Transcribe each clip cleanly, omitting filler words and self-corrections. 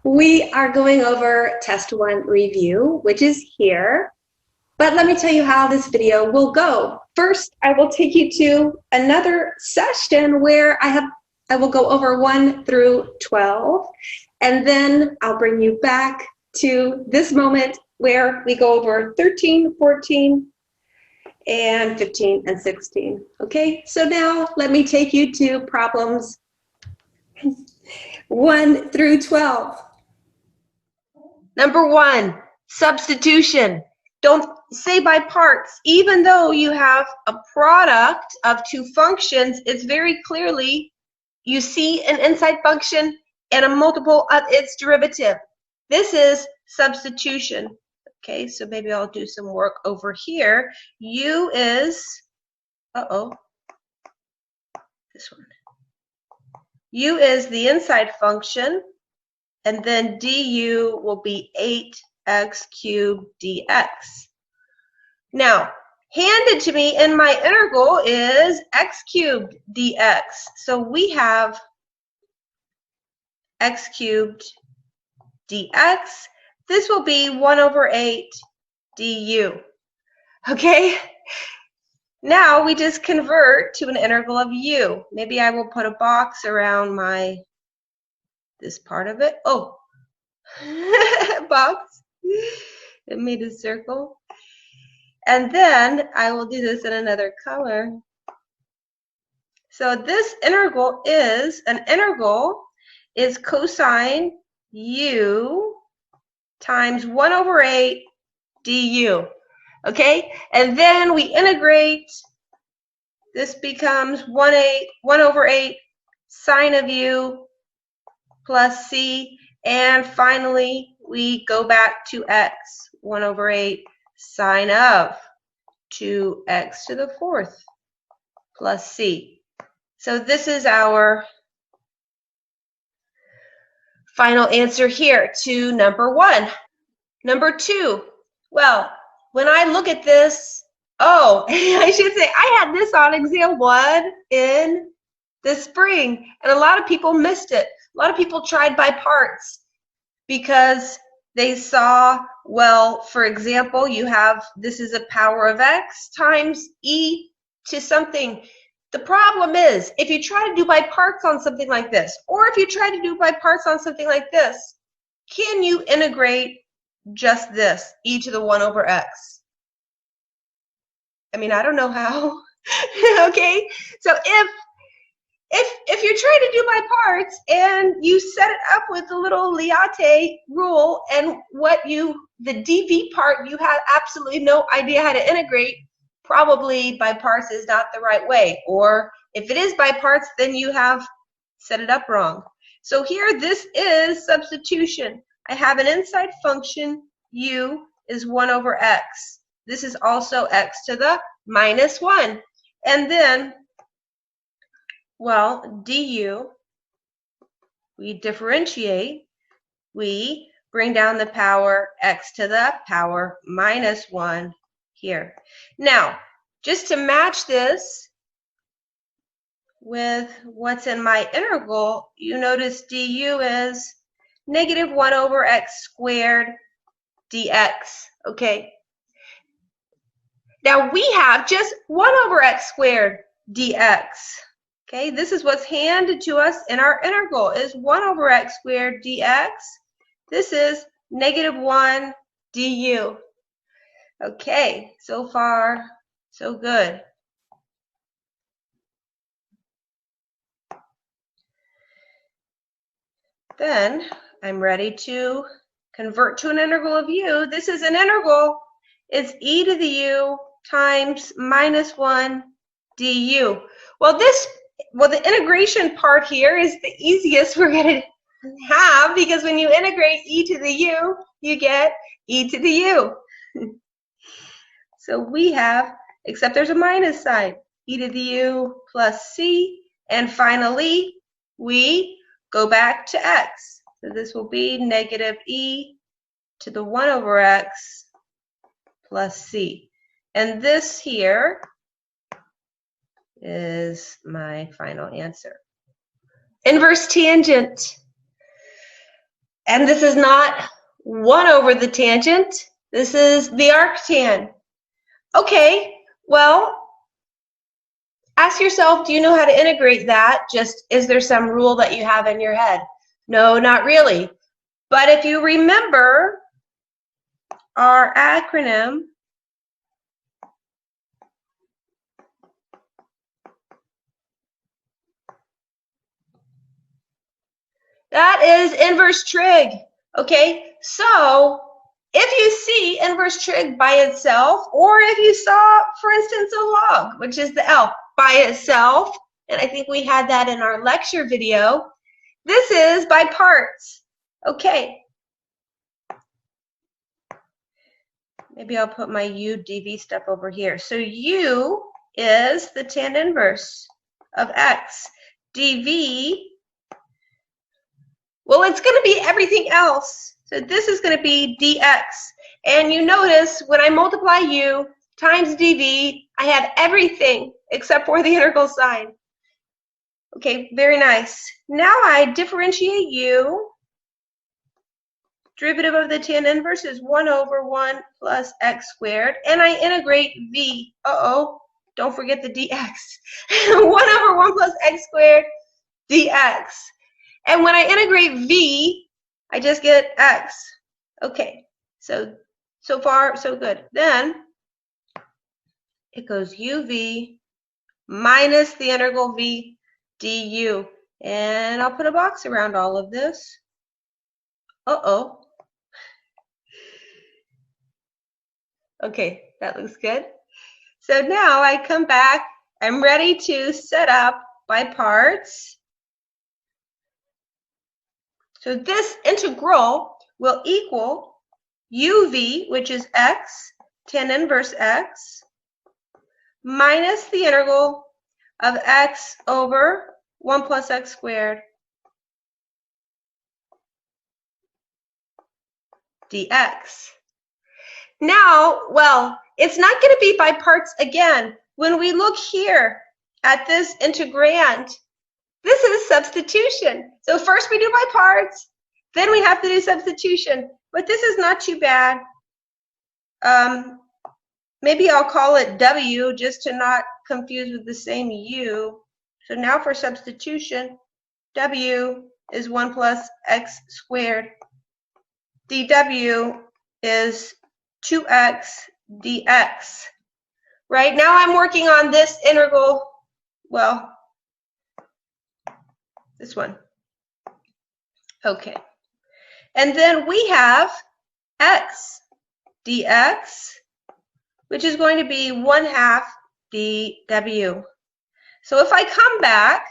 We are going over test 1 review, which is here. But let me tell you how this video will go. First, I will take you to another session where I will go over 1 through 12, and then I'll bring you back to this moment where we go over 13, 14, and 15 and 16. Okay, so now let me take you to problems 1 through 12. Number 1, substitution. Don't say by parts. Even though you have a product of two functions, it's very clearly you see an inside function and a multiple of its derivative. This is substitution. Okay, so maybe I'll do some work over here. U is, this one. U is the inside function, and then du will be 8x cubed dx. Now, handed to me in my integral is x cubed dx. So we have x cubed dx. This will be 1 over 8 du. Okay? Now we just convert to an integral of u. Maybe I will put a box around this part of it. Oh, box. It made a circle. And then I will do this in another color. So this integral is cosine u times 1 over 8 du. Okay? And then we integrate. This becomes 1 over 8 sine of u plus c. And finally, we go back to x, 1 over 8 sine of 2x to the 4th plus c. So this is our final answer here to number 1. Number 2, well, when I look at this, I should say I had this on exam 1 in the spring, and a lot of people missed it. A lot of people tried by parts because they saw, well, for example, you have, this is a power of x times e to something. The problem is, if you try to do by parts on something like this, or if you try to do by parts on something like this, can you integrate just this, e to the 1 over x? I mean, I don't know how. Okay, so if you're trying to do by parts and you set it up with the little Liate rule, and the dv part, you have absolutely no idea how to integrate, probably by parts is not the right way. Or if it is by parts, then you have set it up wrong. So here, this is substitution. I have an inside function, u is 1 over x. This is also x to the minus 1. And then, well, du, we differentiate. We bring down the power x to the power minus 1 here. Now, just to match this with what's in my integral, you notice du is negative 1 over x squared dx. Okay. Now we have just 1 over x squared dx. Okay, this is what's handed to us in our integral, is 1 over x squared dx. This is negative 1 du. Okay, so far, so good. Then I'm ready to convert to an integral of u. This is an integral. It's e to the u times minus 1 du. Well, the integration part here is the easiest we're going to have, because when you integrate e to the u, you get e to the u. So we have, except there's a minus sign, e to the u plus c, and finally we go back to x. So this will be negative e to the 1 over x plus c. And this here is my final answer. Inverse tangent. And this is not 1 over the tangent. This is the arctan. Okay, well, ask yourself, do you know how to integrate that? Just, is there some rule that you have in your head? No, not really. But if you remember our acronym, that is inverse trig. Okay, so if you see inverse trig by itself, or if you saw, for instance, a log, which is the L, by itself, and I think we had that in our lecture video, this is by parts. Okay. Maybe I'll put my u dv stuff over here. So u is the tan inverse of x. dv, well, it's going to be everything else. So this is going to be dx. And you notice when I multiply u times dv, I have everything except for the integral sign. Okay, very nice. Now I differentiate u. Derivative of the tan inverse is 1 over 1 plus x squared. And I integrate v. Uh-oh, don't forget the dx. 1 over 1 plus x squared dx. And when I integrate v, I just get x. Okay, so far, so good. Then it goes uv minus the integral v du. And I'll put a box around all of this. Uh-oh. Okay, that looks good. So now I come back. I'm ready to set up by parts. So this integral will equal uv, which is x, tan inverse x, minus the integral of x over 1 plus x squared dx. Now, well, it's not going to be by parts again. When we look here at this integrand, this is substitution. So first we do by parts, then we have to do substitution. But this is not too bad. Maybe I'll call it W just to not confuse with the same U. So now for substitution, W is 1 plus x squared. dW is 2x dx. Right now I'm working on this integral, well, this one. Okay. And then we have x dx, which is going to be 1/2 dw. So if I come back,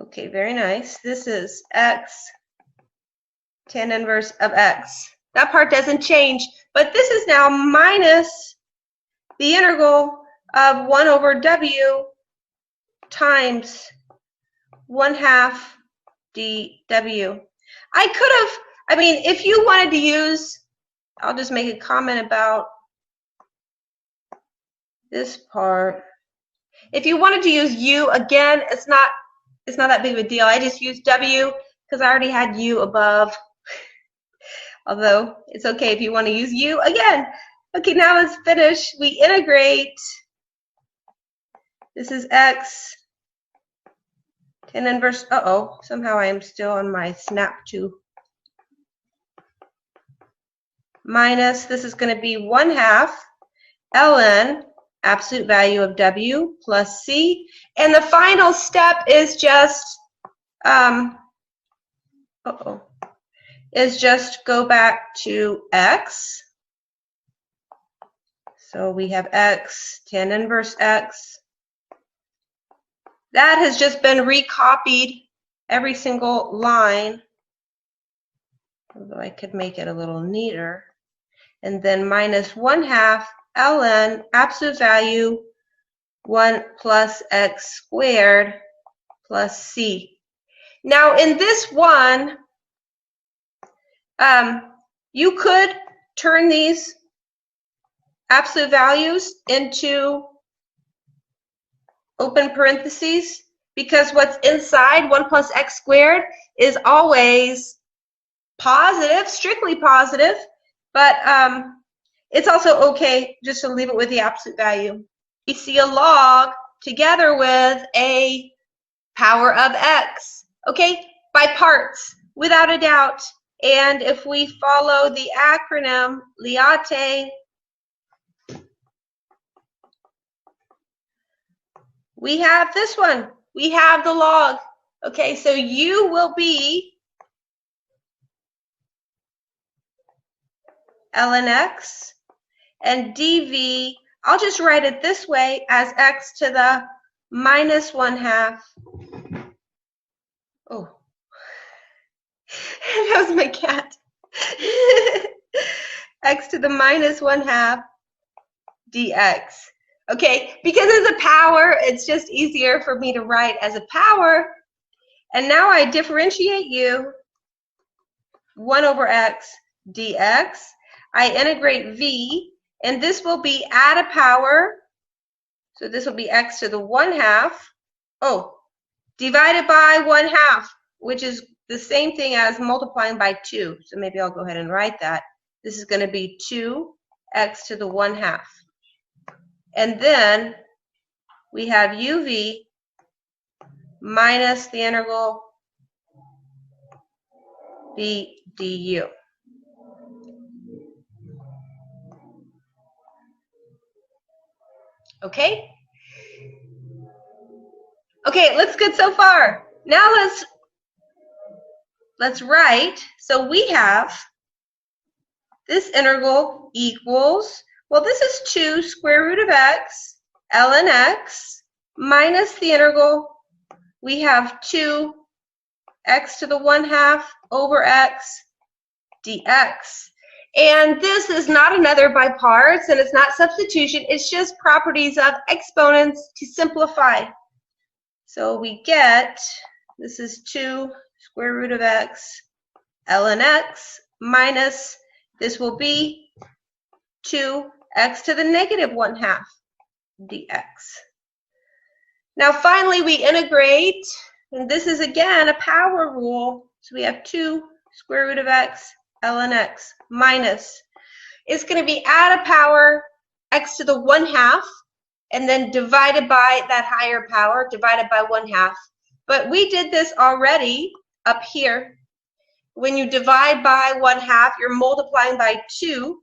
okay, very nice. This is x tan inverse of x. That part doesn't change, but this is now minus the integral of 1 over w times 1/2 dw. I could have, I mean, if you wanted to use, I'll just make a comment about this part. If you wanted to use u, again, it's not that big of a deal. I just used w because I already had u above. Although it's okay if you want to use u again. Okay, now let's finish. We integrate. This is x tan inverse. Uh-oh, somehow I am still on my snap to. Minus, this is going to be 1/2 ln absolute value of w plus c. And the final step is just, is just go back to x. So we have x tan inverse x. That has just been recopied every single line, although I could make it a little neater. And then minus 1/2 ln absolute value 1 plus x squared plus c. Now in this one, you could turn these absolute values into open parentheses because what's inside 1 plus x squared is always positive, strictly positive, but it's also okay just to leave it with the absolute value. We see a log together with a power of x, okay, by parts, without a doubt. And if we follow the acronym LIATE, we have this one. We have the log. Okay, so u will be ln x, and dv, I'll just write it this way as x to the minus 1/2. Oh, that was my cat. X to the minus 1/2 dx. Okay, because it's a power, it's just easier for me to write as a power. And now I differentiate u, 1 over x dx. I integrate v, and this will be add a power. So this will be x to the 1/2. Oh, divided by 1/2, which is the same thing as multiplying by 2. So maybe I'll go ahead and write that. This is going to be 2x to the 1/2. And then we have uv minus the integral v du. Okay? Okay, looks good so far. Now let's write. So we have this integral equals, well, this is 2 square root of x ln x minus the integral. We have 2 x to the 1/2 over x dx. And this is not another by parts, and it's not substitution. It's just properties of exponents to simplify. So we get, this is 2 square root of x ln x minus, this will be 2x to the negative 1/2 dx. Now finally we integrate, and this is again a power rule. So we have 2 square root of x ln x minus, it's going to be add a power x to the 1/2 and then divided by that higher power, divided by 1/2. But we did this already up here. When you divide by 1/2, you're multiplying by 2.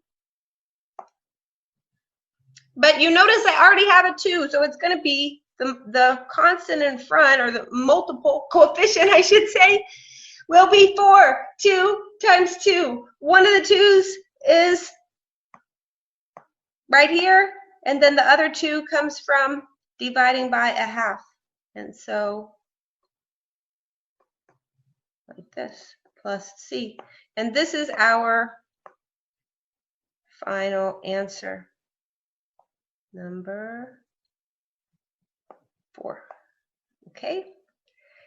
But you notice I already have a 2, so it's going to be the constant in front, or the multiple coefficient, I should say, will be 4. 2 times 2. One of the 2's is right here, and then the other 2 comes from dividing by 1/2. And so, like this, plus c. And this is our final answer. Number 4. Okay,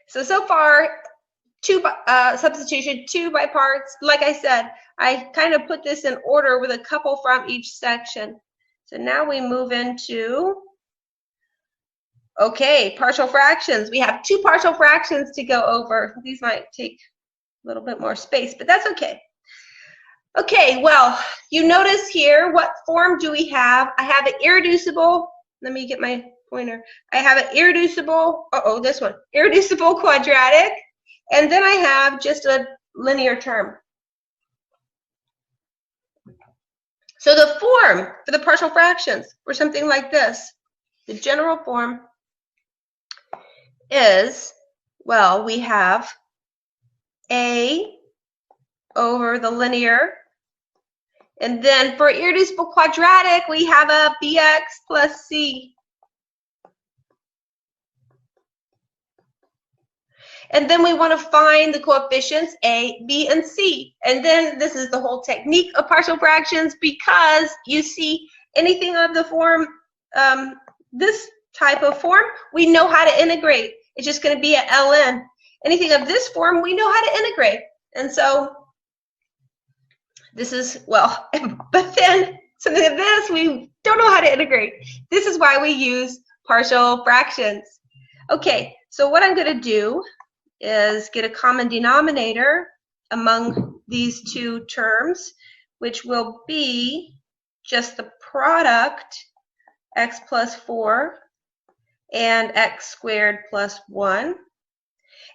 so far 2 substitution, 2 by parts. Like I said, I kind of put this in order with a couple from each section. So now we move into, okay, partial fractions. We have 2 partial fractions to go over. These might take a little bit more space, but that's okay. Okay, well, you notice here, what form do we have? I have an irreducible, let me get my pointer. I have an irreducible, this one, irreducible quadratic, and then I have just a linear term. So the form for the partial fractions for something like this, the general form is, well, we have a over the linear, and then for irreducible quadratic, we have a bx plus c. And then we want to find the coefficients a, b, and c. And then this is the whole technique of partial fractions, because you see anything of the form, this type of form, we know how to integrate. It's just going to be an ln. Anything of this form, we know how to integrate. And so this is, well, but then something like this, we don't know how to integrate. This is why we use partial fractions. Okay, So what I'm going to do is get a common denominator among these two terms, which will be just the product x plus 4 and x squared plus 1.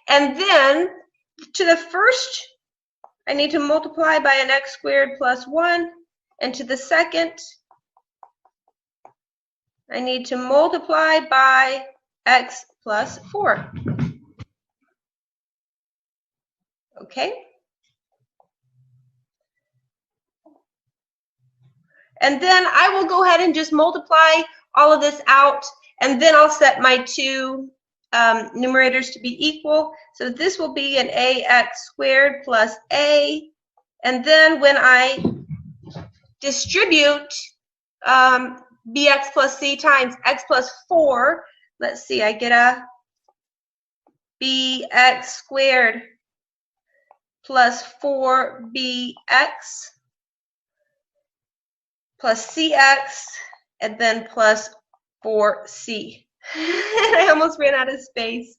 And then to the first, I need to multiply by an x squared plus 1. And to the second, I need to multiply by x plus 4. Okay? And then I will go ahead and just multiply all of this out, and then I'll set my two numerators to be equal. So this will be an ax squared plus a, and then when I distribute bx plus c times x plus 4, let's see, I get a bx squared plus 4bx plus cx, and then plus 4c. And I almost ran out of space.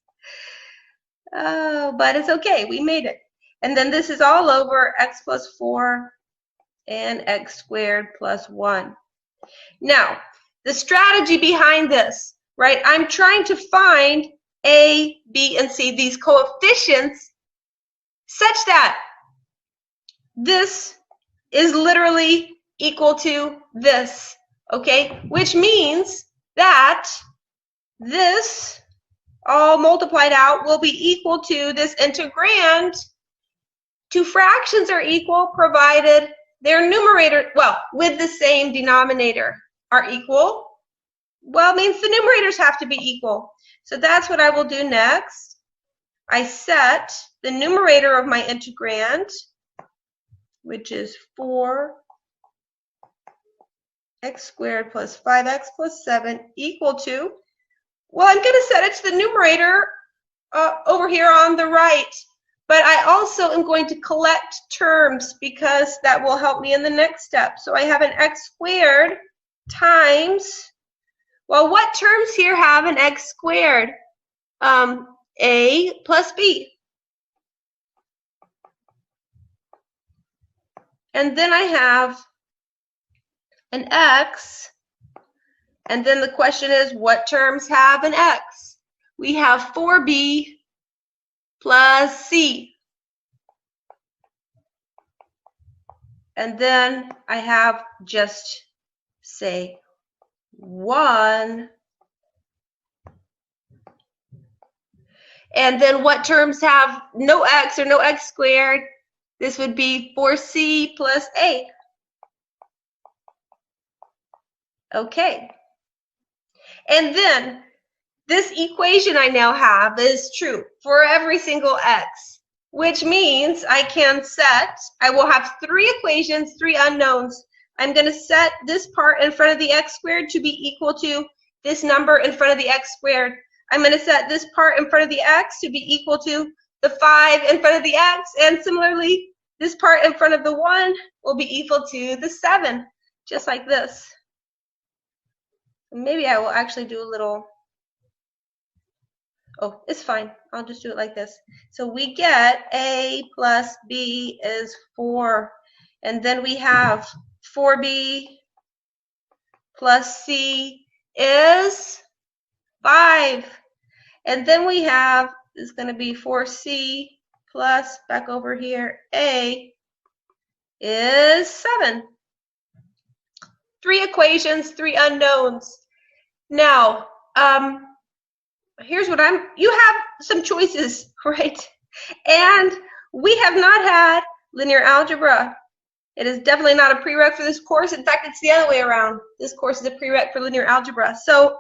Oh, but it's okay. We made it. And then this is all over x plus 4 and x squared plus 1. Now, the strategy behind this, right? I'm trying to find a, b, and c, these coefficients, such that this is literally equal to this, okay? Which means that this all multiplied out will be equal to this integrand. Two fractions are equal provided their numerator, well, with the same denominator, are equal. Well, it means the numerators have to be equal. So that's what I will do next. I set the numerator of my integrand, which is 4x squared plus 5x plus 7 equal to, well, I'm going to set it to the numerator over here on the right. But I also am going to collect terms because that will help me in the next step. So I have an x squared times, well, what terms here have an x squared? A plus b. And then I have an x, and then the question is, what terms have an x? We have 4b plus c. And then I have just, say, 1. And then what terms have no x or no x squared? This would be 4c plus a. Okay. And then this equation I now have is true for every single x, which means I will have 3 equations, 3 unknowns. I'm going to set this part in front of the x squared to be equal to this number in front of the x squared. I'm going to set this part in front of the x to be equal to the 5 in front of the x, and similarly, this part in front of the 1 will be equal to the 7, just like this. Maybe I will actually do a little, oh, it's fine. I'll just do it like this. So we get a plus b is 4, and then we have 4b plus c is 5. And then we have, is going to be 4c plus, back over here, a is 7. 3 equations, 3 unknowns. Now, here's what you have some choices, right? And we have not had linear algebra. It is definitely not a prereq for this course. In fact, it's the other way around. This course is a prereq for linear algebra. So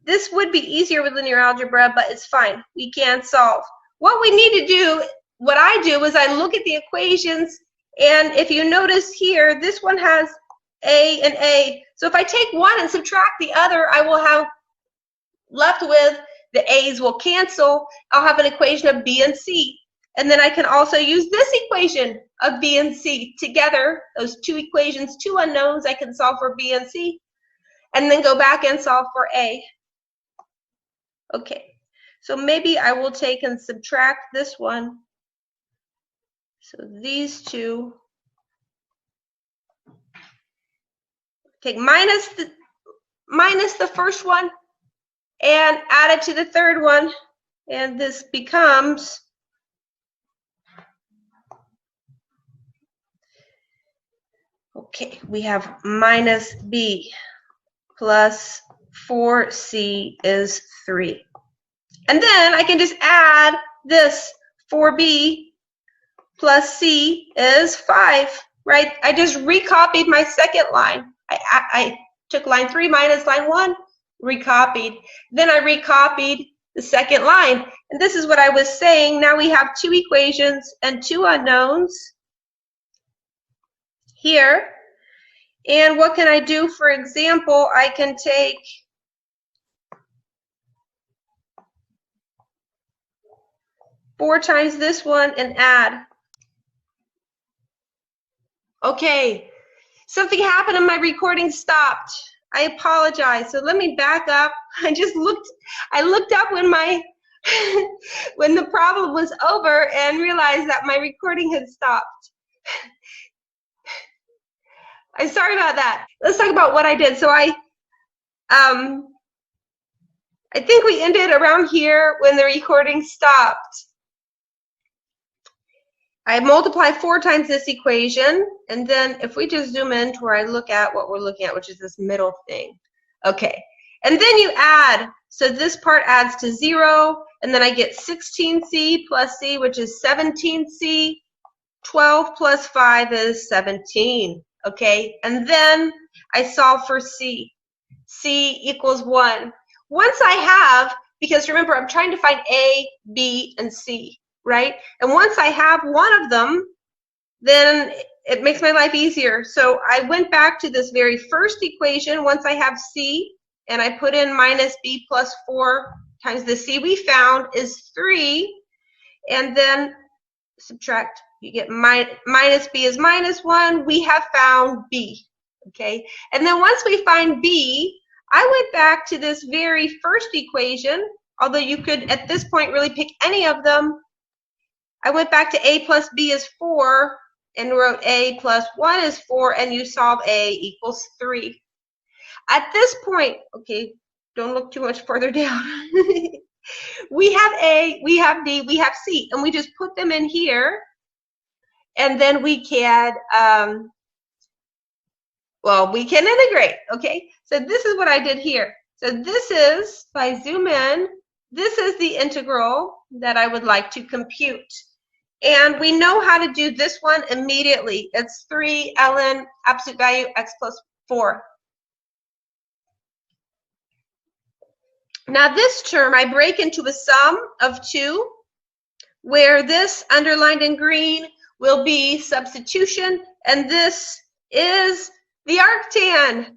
this would be easier with linear algebra, but it's fine. We can solve. What we need to do, what I do is I look at the equations, and if you notice here, this one has a and a. So if I take one and subtract the other, I will have left with the a's will cancel. I'll have an equation of b and c. And then I can also use this equation of b and c together. Those 2 equations, 2 unknowns, I can solve for b and c. And then go back and solve for a. Okay, So maybe I will take and subtract this one. So these two. Take minus the first one and add it to the third one. And this becomes okay, we have minus b plus 4c is 3. And then I can just add this 4b plus c is 5, right? I just recopied my second line. I took line 3 minus line 1, recopied. Then I recopied the second line. And this is what I was saying. Now we have 2 equations and 2 unknowns here. And what can I do? For example, I can take four times this one and add. Okay, something happened and my recording stopped. I apologize. So let me back up. I looked up when when the problem was over and realized that my recording had stopped. I'm sorry about that. Let's talk about what I did. So I think we ended around here when the recording stopped. I multiply 4 times this equation, and then if we just zoom in to where I look at what we're looking at, which is this middle thing. Okay, and then you add, so this part adds to 0, and then I get 16c plus c, which is 17c. 12 plus 5 is 17, okay? And then I solve for c. c equals 1. Once I have, because remember, I'm trying to find a, b, and c. Right? And once I have one of them, then it makes my life easier. So I went back to this very first equation once I have c, and I put in minus b plus 4 times the c we found is 3, and then subtract. You get minus b is minus 1. We have found b. Okay? And then once we find b, I went back to this very first equation, although you could at this point really pick any of them. I went back to a plus b is 4 and wrote a plus 1 is 4, and you solve a equals 3. At this point, okay, don't look too much further down. We have a, we have b, we have c, and we just put them in here, and then we can, we can integrate, okay? So this is what I did here. So this is, if I zoom in, this is the integral that I would like to compute. And we know how to do this one immediately. It's 3 ln absolute value x plus 4. Now this term I break into a sum of 2, where this underlined in green will be substitution, and this is the arctan,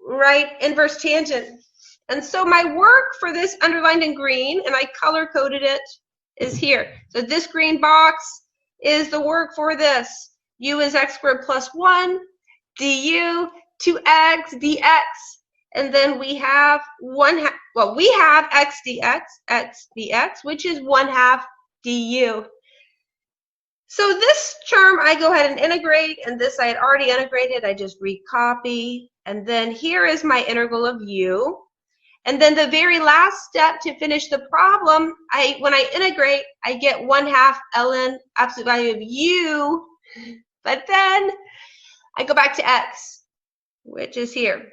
right? Inverse tangent. And so my work for this underlined in green, and I color-coded it, is here. So this green box is the work for this. U is x squared plus 1, du, 2x dx. And then we have we have x dx, which is 1/2 du. So this term I go ahead and integrate, and this I had already integrated. I just recopy. And then here is my integral of u. And then the very last step to finish the problem, when I integrate, I get 1/2 ln absolute value of u, but then I go back to x, which is here.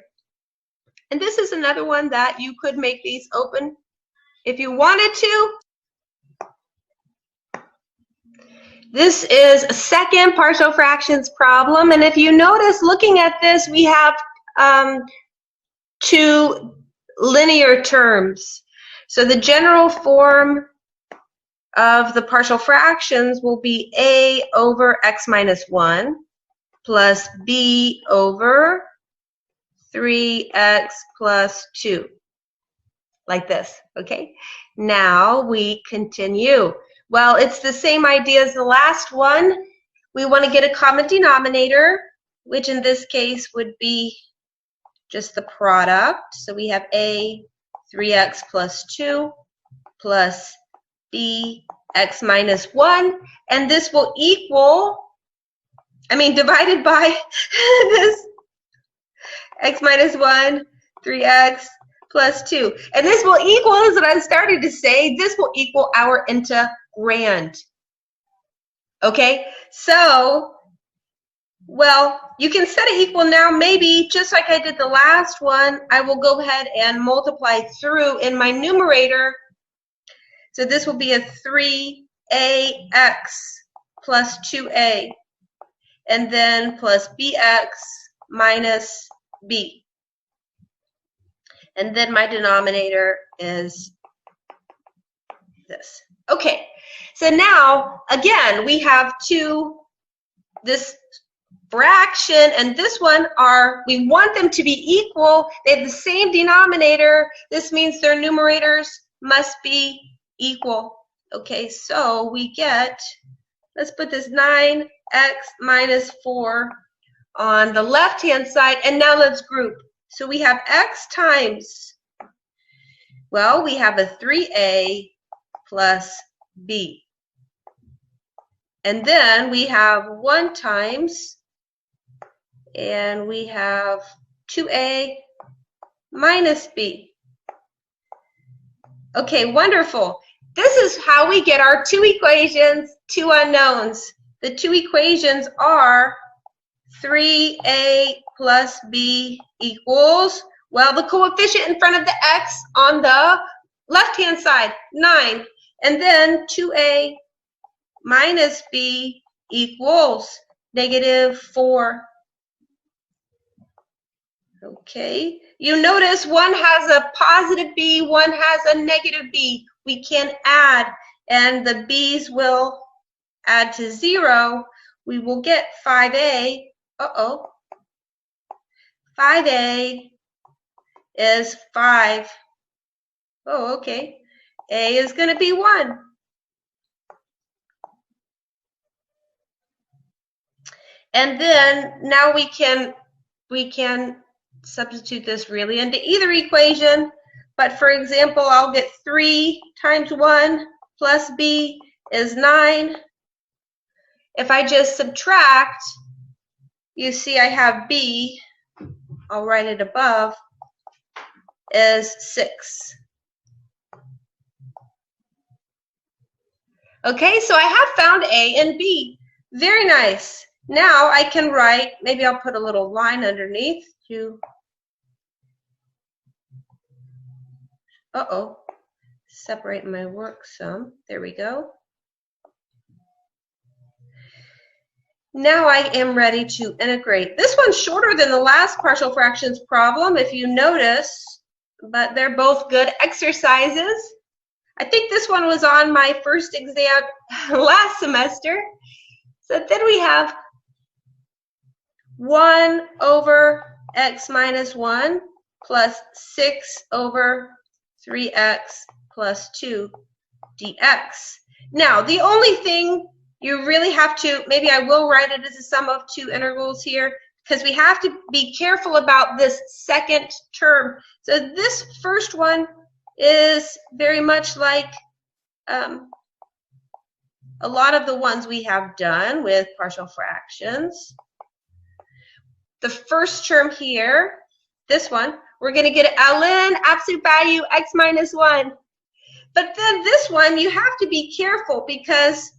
And this is another one that you could make these open if you wanted to. This is a second partial fractions problem, and if you notice, looking at this, we have 2 linear terms. So the general form of the partial fractions will be a over x minus 1 plus b over 3x plus 2, like this, okay? Now we continue. Well, it's the same idea as the last one. We want to get a common denominator, which in this case would be just the product. So we have a 3x plus 2 plus bx minus 1. And this will equal, divided by this x minus 1, 3x plus 2. And this will equal, is what I started to say, this will equal our integrand. Okay, so, well, you can set it equal now. Maybe, just like I did the last one, I will go ahead and multiply through in my numerator. So this will be a 3ax plus 2a, and then plus bx minus b. And then my denominator is this. Okay, so now, again, we have this fraction and this one we want them to be equal. They have the same denominator. This means their numerators must be equal. Okay, so we get, let's put this 9x minus 4 on the left-hand side, and now let's group. So we have x times, well, we have a 3a plus b. And then we have 1 times, and we have 2a minus b. Okay, wonderful. This is how we get our two equations, two unknowns. The two equations are 3a plus b equals, well, the coefficient in front of the x on the left-hand side, 9. And then 2a minus b equals negative 4. Okay, you notice one has a positive b, one has a negative b. We can add, and the b's will add to 0. We will get 5a. 5a is 5. Oh, okay. A is going to be 1. And then now we can substitute this really into either equation. But for example, I'll get 3 times 1 plus b is 9. If I just subtract, you see I have b, I'll write it above, is 6. Okay, so I have found a and b. Very nice. Now I can write, maybe I'll put a little line underneath to, separate my work some. There we go. Now I am ready to integrate. This one's shorter than the last partial fractions problem, if you notice, but they're both good exercises. I think this one was on my first exam last semester. So then we have 1 over x minus 1 plus 6 over 3x plus 2 dx. Now, the only thing you really have to, maybe I will write it as a sum of two integrals here, because we have to be careful about this second term. So this first one is very much like a lot of the ones we have done with partial fractions. The first term here, this one, we're going to get ln absolute value x minus 1. But then this one, you have to be careful, because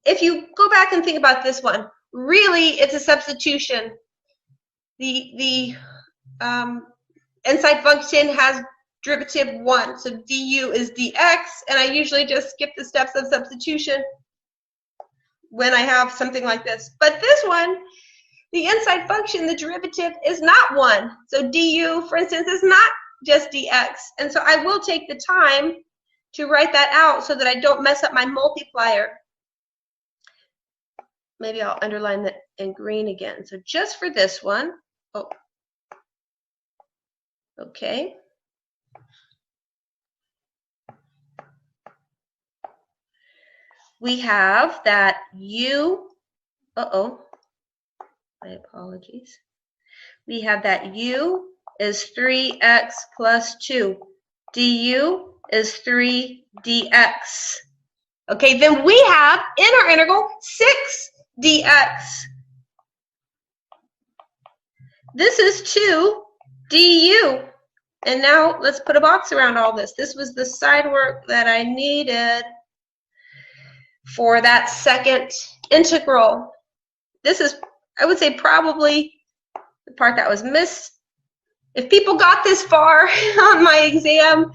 if you go back and think about this one, really it's a substitution. The inside function has derivative 1, so du is dx, and I usually just skip the steps of substitution when I have something like this. But this one, the inside function, the derivative is not 1. So du, for instance, is not just dx. And so I will take the time to write that out so that I don't mess up my multiplier. Maybe I'll underline that in green again. So just for this one, okay. We have that u, my apologies. We have that u is 3x plus 2. Du is 3 dx. Okay, then we have in our integral 6 dx. This is 2 du. And now let's put a box around all this. This was the side work that I needed for that second integral. This is, I would say, probably the part that was missed. If people got this far on my exam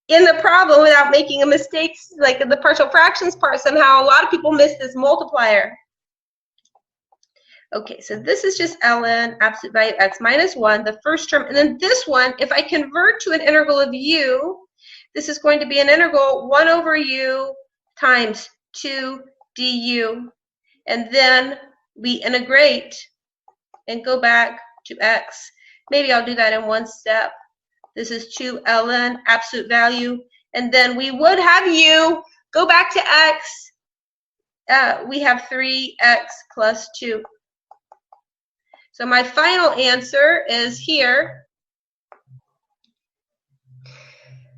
in the problem without making a mistake, like in the partial fractions part, somehow a lot of people missed this multiplier. Okay, so this is just ln absolute value x minus 1, the first term. And then this one, if I convert to an integral of u, this is going to be an integral 1 over u times 2 du. And then we integrate and go back to x. Maybe I'll do that in one step. This is 2 ln absolute value. And then we would have u go back to x. We have 3x plus 2. So my final answer is here.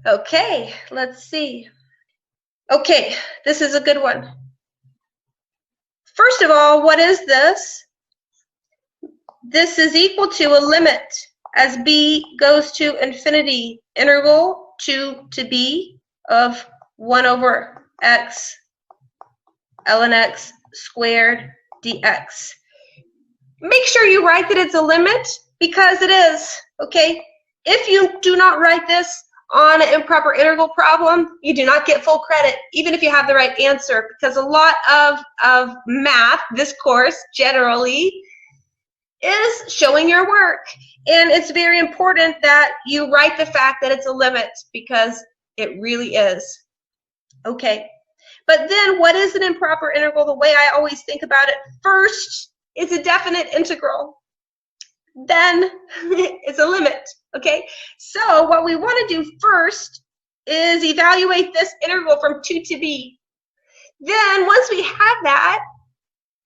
Okay, let's see. Okay, this is a good one. First of all, what is this? This is equal to a limit as b goes to infinity, integral 2 to b of 1 over x ln x squared dx. Make sure you write that it's a limit, because it is, okay? If you do not write this on an improper integral problem, you do not get full credit, even if you have the right answer, because a lot of math, this course generally, is showing your work. And it's very important that you write the fact that it's a limit, because it really is. Okay, but then what is an improper integral? The way I always think about it, first, it's a definite integral. Then it's a limit, okay? So what we want to do first is evaluate this integral from 2 to b. Then once we have that,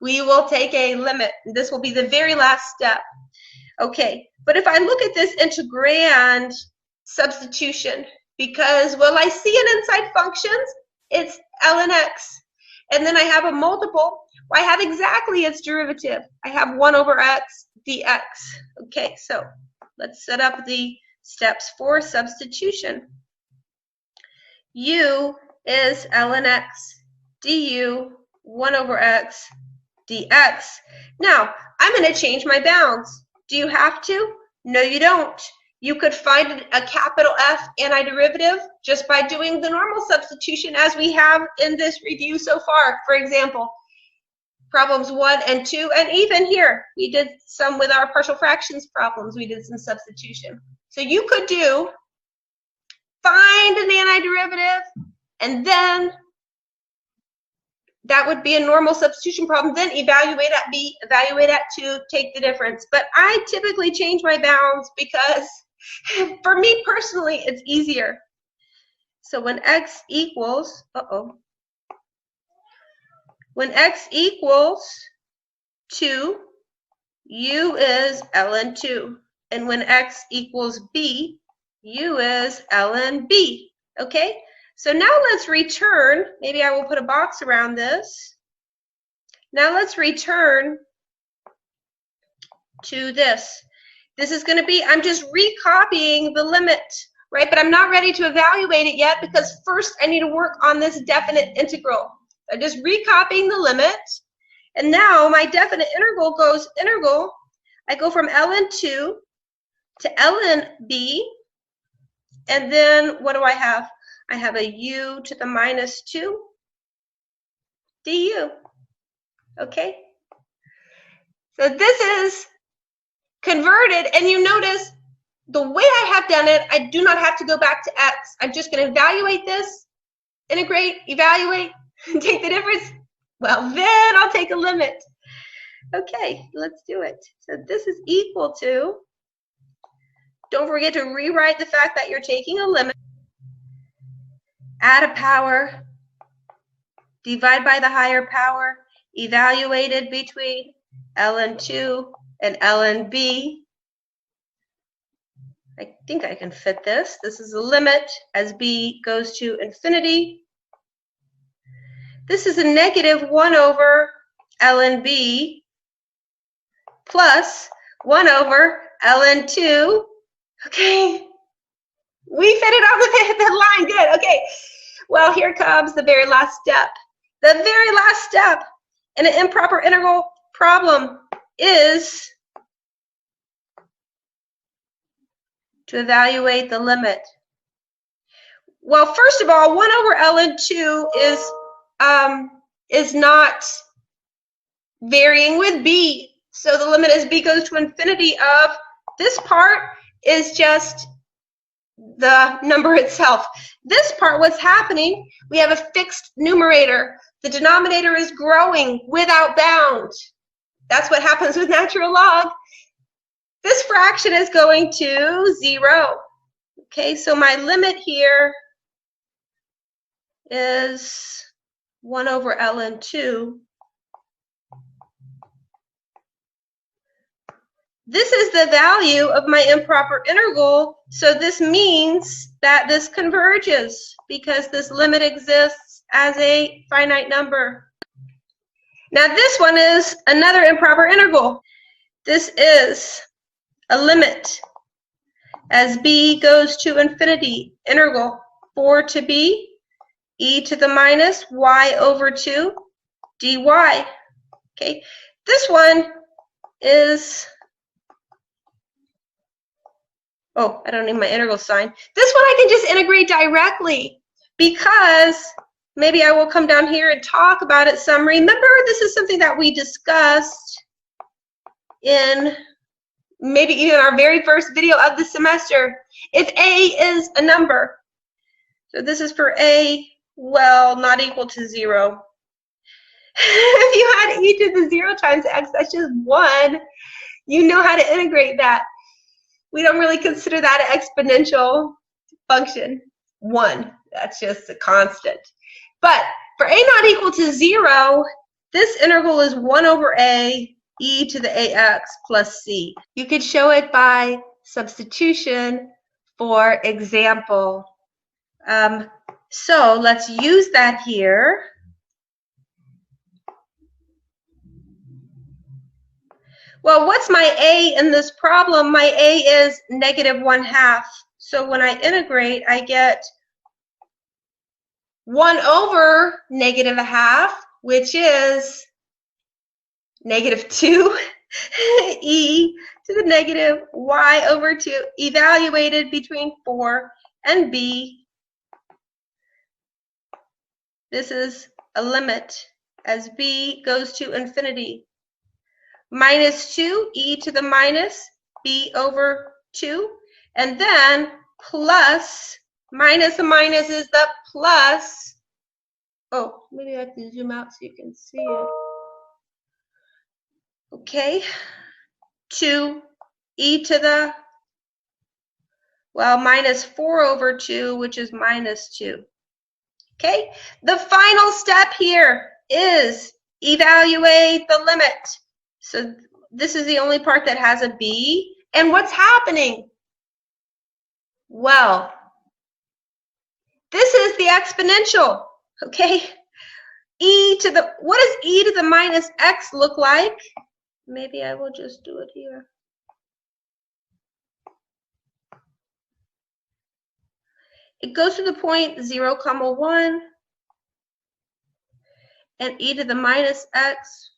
we will take a limit. This will be the very last step. Okay, but if I look at this integrand substitution, because when I see it inside functions, it's ln x. And then I have a multiple. Well, I have exactly its derivative. I have 1 over x dx. Okay, so let's set up the steps for substitution. U is ln x du 1 over x dx. Now, I'm going to change my bounds. Do you have to? No, you don't. You could find a capital F antiderivative just by doing the normal substitution as we have in this review so far. For example, problems 1 and 2, and even here, we did some with our partial fractions problems, we did some substitution. So you could do, find an antiderivative, and then that would be a normal substitution problem. Then evaluate at b, evaluate at 2, take the difference. But I typically change my bounds because for me personally, it's easier. So when x equals, when x equals 2, u is ln 2. And when x equals b, u is ln b. Okay? So now let's return. Maybe I will put a box around this. Now let's return to this. This is going to be, I'm just recopying the limit, right? But I'm not ready to evaluate it yet because first I need to work on this definite integral. I'm just recopying the limit. And now my definite integral goes integral. I go from ln 2 to ln b. And then what do I have? I have a u to the minus 2 du. Okay? So this is converted, and you notice the way I have done it, I do not have to go back to x. I'm just going to evaluate this, integrate, evaluate, take the difference. Well, then I'll take a limit. Okay, let's do it. So this is equal to, don't forget to rewrite the fact that you're taking a limit. Add a power, divide by the higher power, evaluated between ln 2 and ln b. I think I can fit this. This is the limit as b goes to infinity. This is a negative 1 over ln b plus 1 over ln 2. Okay, we fit it on the line. Good. Okay, well, here comes the very last step. The very last step in an improper integral problem is to evaluate the limit. Well, first of all, 1 over ln 2 is not varying with b. So the limit as b goes to infinity of this part is just the number itself. This part, what's happening, we have a fixed numerator. The denominator is growing without bound. That's what happens with natural log. This fraction is going to 0. Okay, so my limit here is 1 over ln 2. This is the value of my improper integral, so this means that this converges because this limit exists as a finite number. Now this one is another improper integral. This is a limit as b goes to infinity, integral 4 to b, e to the minus y over 2 dy. Okay, this one is, oh, I don't need my integral sign. This one I can just integrate directly because maybe I will come down here and talk about it some. Remember, this is something that we discussed in maybe even our very first video of the semester. If a is a number, so this is for a, well, not equal to 0. If you had e to the 0 times x, that's just 1. You know how to integrate that. We don't really consider that an exponential function. 1, that's just a constant. But for a not equal to 0, this integral is 1 over a e to the ax plus c. You could show it by substitution, for example. So let's use that here. Well, what's my a in this problem? My a is negative 1/2. So when I integrate, I get 1 over negative 1/2, which is negative 2 e to the negative y over 2, evaluated between 4 and b. This is a limit as b goes to infinity. Minus 2 e to the minus b over 2, and then plus, minus a minus is the plus. Oh, maybe I have to zoom out so you can see it. Okay, 2 e to the, well, minus 4 over 2, which is minus 2. Okay, the final step here is evaluate the limit. So this is the only part that has a b. And what's happening? Well, this is the exponential, okay? E to the, what does e to the minus x look like? Maybe I will just do it here. It goes to the point 0, 1, and e to the minus x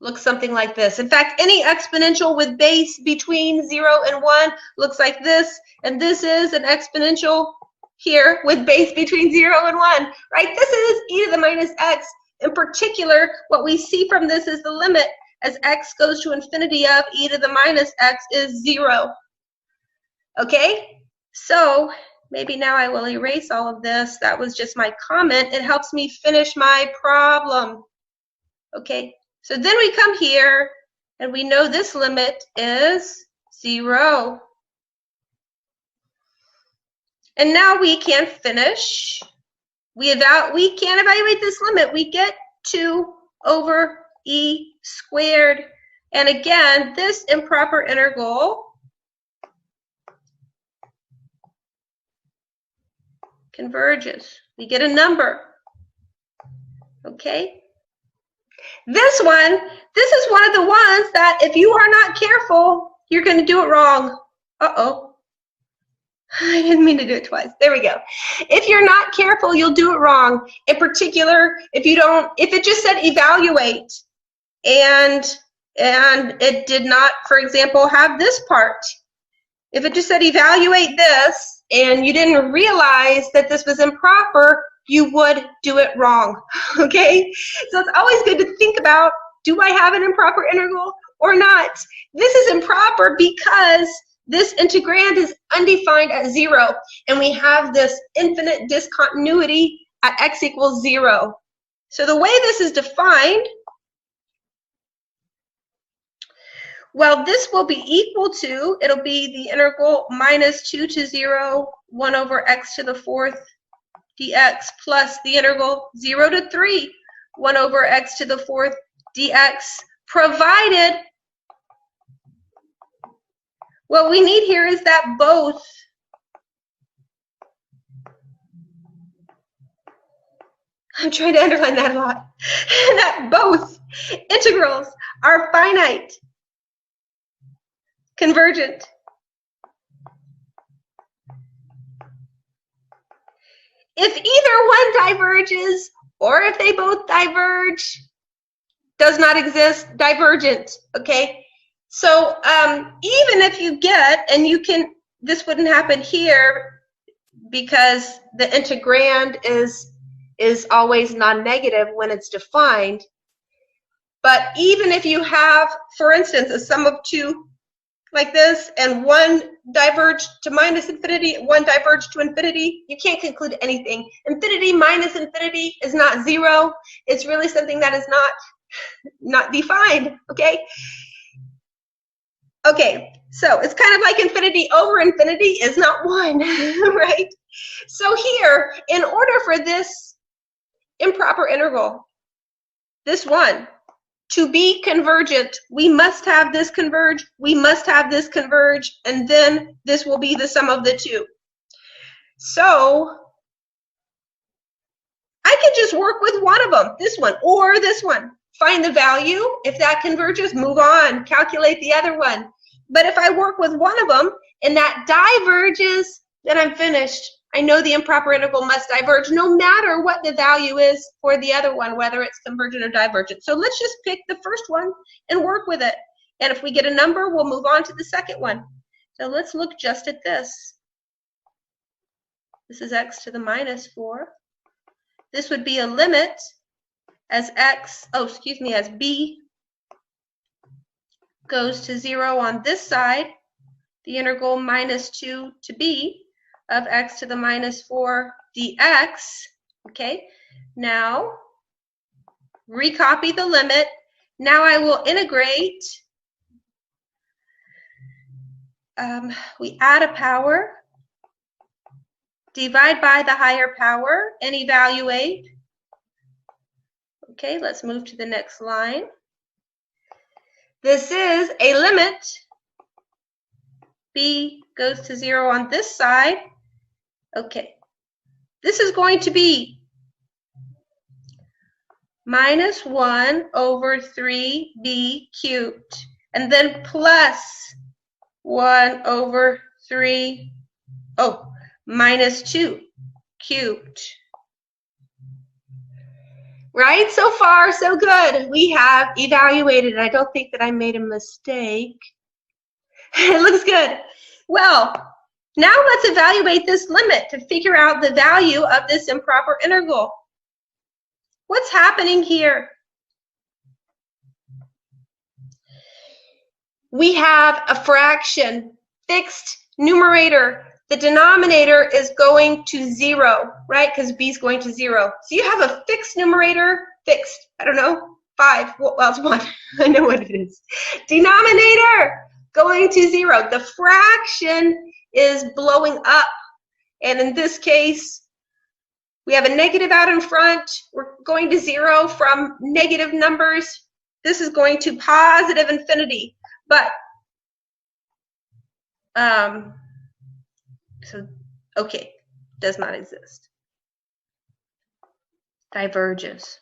looks something like this. In fact, any exponential with base between 0 and 1 looks like this, and this is an exponential here with base between 0 and 1, right? This is e to the minus x. In particular, what we see from this is the limit as x goes to infinity of e to the minus x is 0. Okay? So maybe now I will erase all of this. That was just my comment. It helps me finish my problem. Okay? So then we come here, and we know this limit is 0. And now we can finish. We can evaluate this limit. We get 2 over e squared. And again, this improper integral converges. We get a number. Okay? This is one of the ones that if you are not careful, you're going to do it wrong. Uh-oh. I didn't mean to do it twice. There we go. If you're not careful, you'll do it wrong. In particular, if it just said evaluate and it did not, for example, have this part. If it just said evaluate this and you didn't realize that this was improper, you would do it wrong, okay? So it's always good to think about, do I have an improper integral or not? This is improper because this integrand is undefined at 0, and we have this infinite discontinuity at x equals 0. So the way this is defined, well, this will be equal to, it'll be the integral minus 2 to 0, 1 over x to the 4th dx plus the integral 0 to 3, 1 over x to the 4th dx, provided what we need here is that both I'm trying to underline that a lot, that both integrals are finite, convergent. If either one diverges, or if they both diverge, does not exist, divergent, okay? So even if you get, and you can, this wouldn't happen here because the integrand is always non-negative when it's defined. But even if you have, for instance, a sum of 2 like this, and one diverged to minus infinity, one diverged to infinity, you can't conclude anything. Infinity minus infinity is not 0. It's really something that is not defined, okay? Okay, so it's kind of like infinity over infinity is not 1, right? So here, in order for this improper integral, this one, to be convergent, we must have this converge, we must have this converge, and then this will be the sum of the two. So I could just work with one of them, this one or this one. Find the value. If that converges, move on, calculate the other one. But if I work with one of them and that diverges, then I'm finished. I know the improper integral must diverge no matter what the value is for the other one, whether it's convergent or divergent. So let's just pick the first one and work with it. And if we get a number, we'll move on to the second one. So let's look just at this. This is x to the minus 4. This would be a limit as as b goes to 0 on this side, the integral minus 2 to b of x to the minus 4 dx, okay? Now, recopy the limit. Now I will integrate. We add a power, divide by the higher power, and evaluate. Okay, let's move to the next line. This is a limit. B goes to 0 on this side. Okay, this is going to be minus 1 over 3b cubed, and then plus 1 over 3, minus 2 cubed. Right? So far, so good. We have evaluated. I don't think that I made a mistake. It looks good. Well, now let's evaluate this limit to figure out the value of this improper integral. What's happening here? We have a fraction, fixed numerator. The denominator is going to 0, right? Because b is going to 0. So you have a fixed numerator, fixed, I don't know, 5. Well, it's 1. I know what it is. Denominator going to 0. The fraction is blowing up. And in this case, we have a negative out in front. We're going to 0 from negative numbers. this is going to positive infinity. But, so, okay, does not exist. Diverges.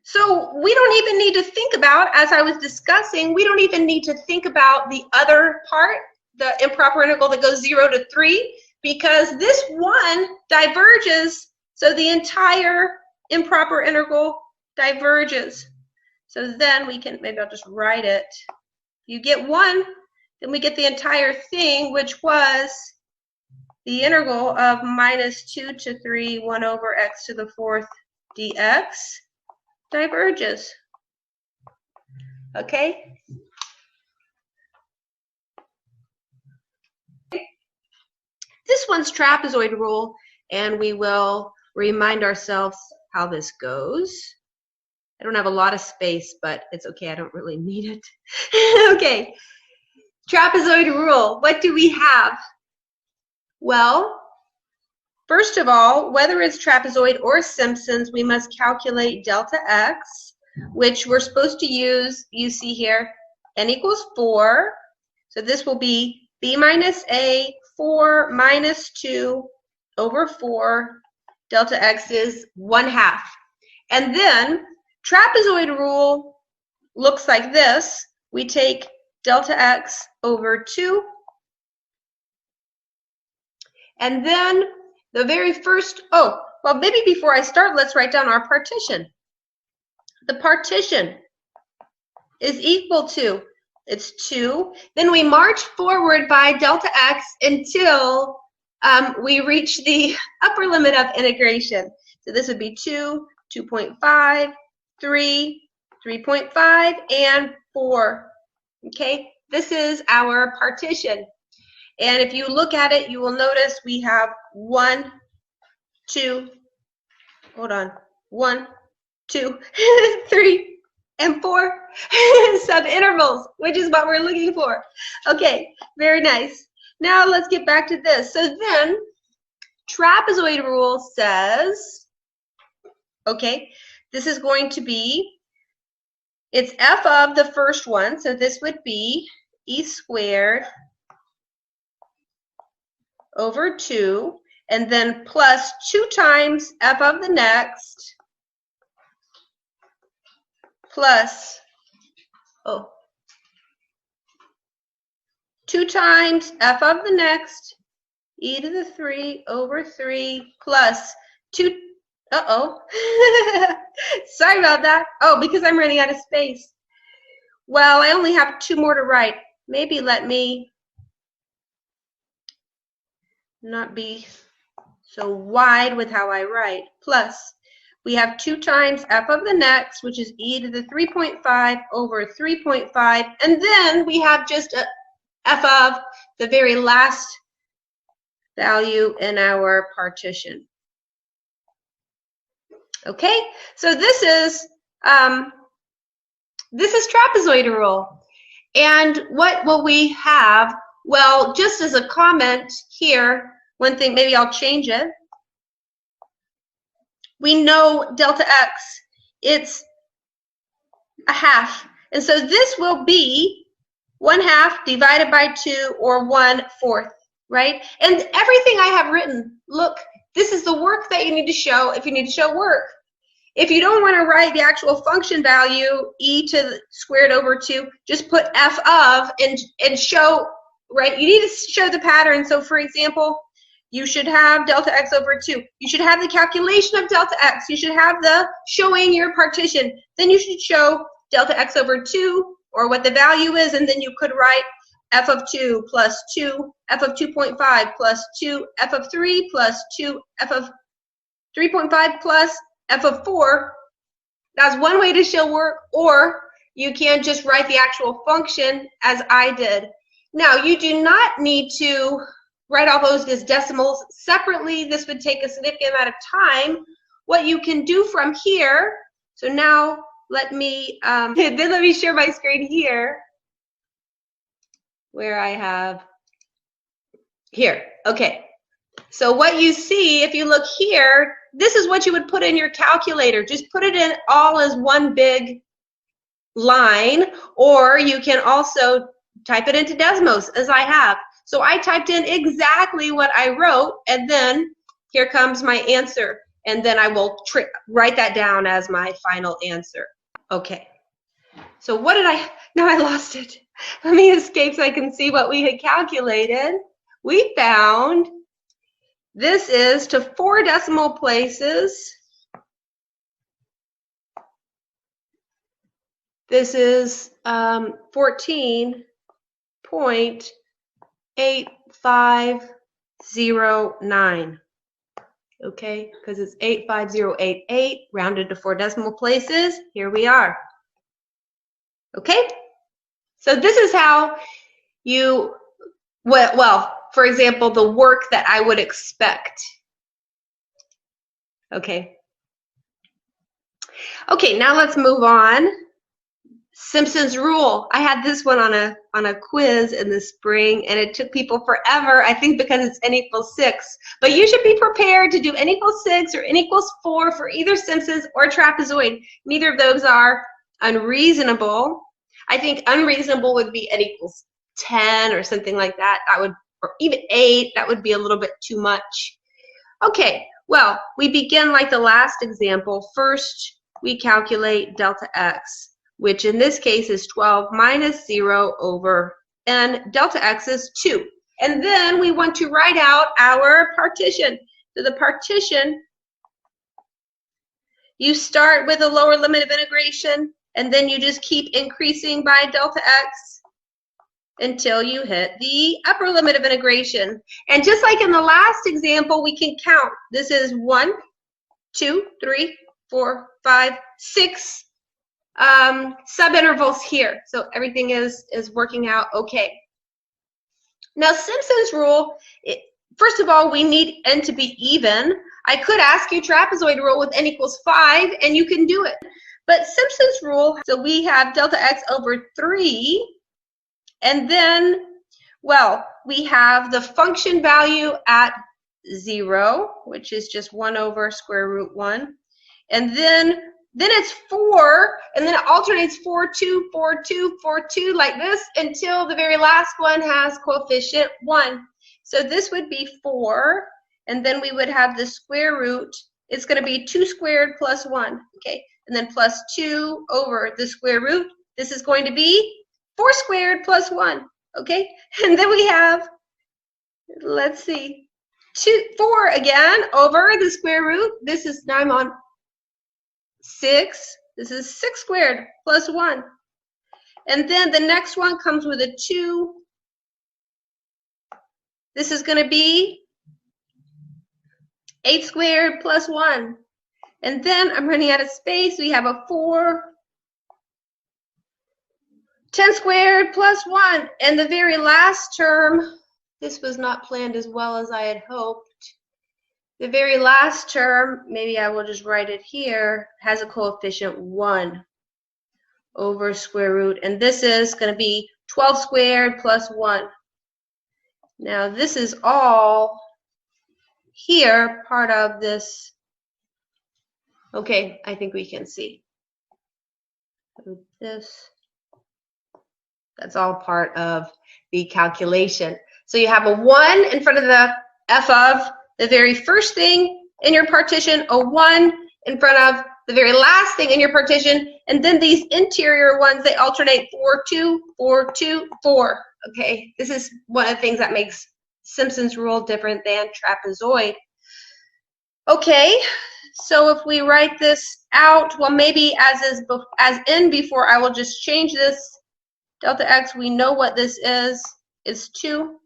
So we don't even need to think about, as I was discussing, we don't even need to think about the other part, the improper integral that goes 0 to 3, because this one diverges, so the entire improper integral diverges. So then we can, maybe I'll just write it. You get 1, then we get the entire thing, which was the integral of -2 to 3, 1 over x to the 4th dx diverges. Okay? This one's trapezoid rule, and we will remind ourselves how this goes. I don't have a lot of space, but it's okay, I don't really need it. Okay, trapezoid rule, what do we have? Well, first of all, whether it's trapezoid or Simpson's, we must calculate delta x, which we're supposed to use, you see here, n equals 4. So this will be b minus a, 4 minus 2 over 4. Delta x is 1/2. And then trapezoid rule looks like this. We take delta x over 2. And then the very first, oh, well, maybe before I start, let's write down our partition. The partition is equal to, it's 2. Then we march forward by delta x until we reach the upper limit of integration. So this would be 2, 2.5, 3, 3.5, and 4. Okay, this is our partition. And if you look at it, you will notice we have 1, 2, hold on, 1, 2, 3, and 4 subintervals, which is what we're looking for. Okay, very nice. Now let's get back to this. So then, trapezoid rule says, okay, this is going to be, it's f of the first one, so this would be e squared over 2, and then plus 2 times f of the next, plus, 2 times f of the next, e to the 3 over 3, plus 2, sorry about that. Oh, because I'm running out of space. Well, I only have 2 more to write. Maybe let me not be so wide with how I write. Plus, we have 2 times f of the next, which is e to the 3.5 over 3.5, and then we have just a f of the very last value in our partition. Okay, so this is trapezoid rule. And what will we have? Well, just as a comment here, one thing, maybe I'll change it. We know delta x, it's 1/2. And so this will be 1/2 divided by 2, or 1/4, right? And everything I have written, look, this is the work that you need to show if you need to show work. If you don't want to write the actual function value, e to the squared over 2, just put f of and show, right? You need to show the pattern. So for example, you should have delta x over 2. You should have the calculation of delta x. You should have the showing your partition. Then you should show delta x over 2, or what the value is, and then you could write f of 2 plus 2, f of 2.5 plus 2, f of 3 plus 2, f of 3.5 plus f of 4. That's one way to show work, or you can just write the actual function as I did. Now, you do not need to write all those as decimals separately. This would take a significant amount of time. What you can do from here, so now let me share my screen here, where I have here. Okay, So what you see, if you look here, this is what you would put in your calculator. Just put it in all as one big line, or you can also type it into Desmos, as I have. So I typed in exactly what I wrote, and then here comes my answer. And then I will write that down as my final answer. Okay. So what did I, now I lost it. Let me escape so I can see what we had calculated. We found this is to 4 decimal places. This is 14.8509. Okay, because it's 85088 rounded to 4 decimal places. Here we are. Okay, so this is how you, well, for example, the work that I would expect. Okay. Okay, now let's move on. Simpson's rule. I had this one on a quiz in the spring, and it took people forever, I think because it's n equals 6. But you should be prepared to do n equals 6 or n equals 4 for either Simpson's or trapezoid. Neither of those are unreasonable. I think unreasonable would be n equals 10 or something like that. That would, or even 8, that would be a little bit too much. Okay, well, we begin like the last example. First, we calculate delta x, which in this case is 12 minus 0 over n. Delta x is 2. And then we want to write out our partition. So the partition, you start with a lower limit of integration, and then you just keep increasing by delta x until you hit the upper limit of integration. And just like in the last example, we can count. This is 1, 2, 3, 4, 5, 6 subintervals here. So everything is working out okay. Now Simpson's rule, first of all, we need n to be even. I could ask you trapezoid rule with n equals 5, and you can do it. But Simpson's rule, so we have delta x over 3, and then, well, we have the function value at 0, which is just 1 over square root 1. And then it's 4, and then it alternates 4, 2, 4, 2, 4, 2, like this, until the very last one has coefficient 1. So this would be 4, and then we would have the square root. It's going to be 2 squared plus 1, okay? And then plus 2 over the square root. This is going to be 4 squared plus 1, okay? And then we have, let's see, 4 again over the square root. This is, now I'm on 6. This is 6 squared plus 1. And then the next one comes with a 2. This is going to be 8 squared plus 1. And then I'm running out of space. We have a 4. 10 squared plus 1. And the very last term, this was not planned as well as I had hoped. The very last term, maybe I will just write it here, has a coefficient 1 over square root. And this is going to be 12 squared plus 1. Now this is all here, part of this. Okay, I think we can see. This. That's all part of the calculation. So you have a 1 in front of the f of the very first thing in your partition, a 1 in front of the very last thing in your partition, and then these interior ones, they alternate 4, 2, 4, 2, 4. Okay, this is one of the things that makes Simpson's rule different than trapezoid. Okay, so if we write this out, well, maybe as in before, I will just change this. Delta x, we know what this is 2.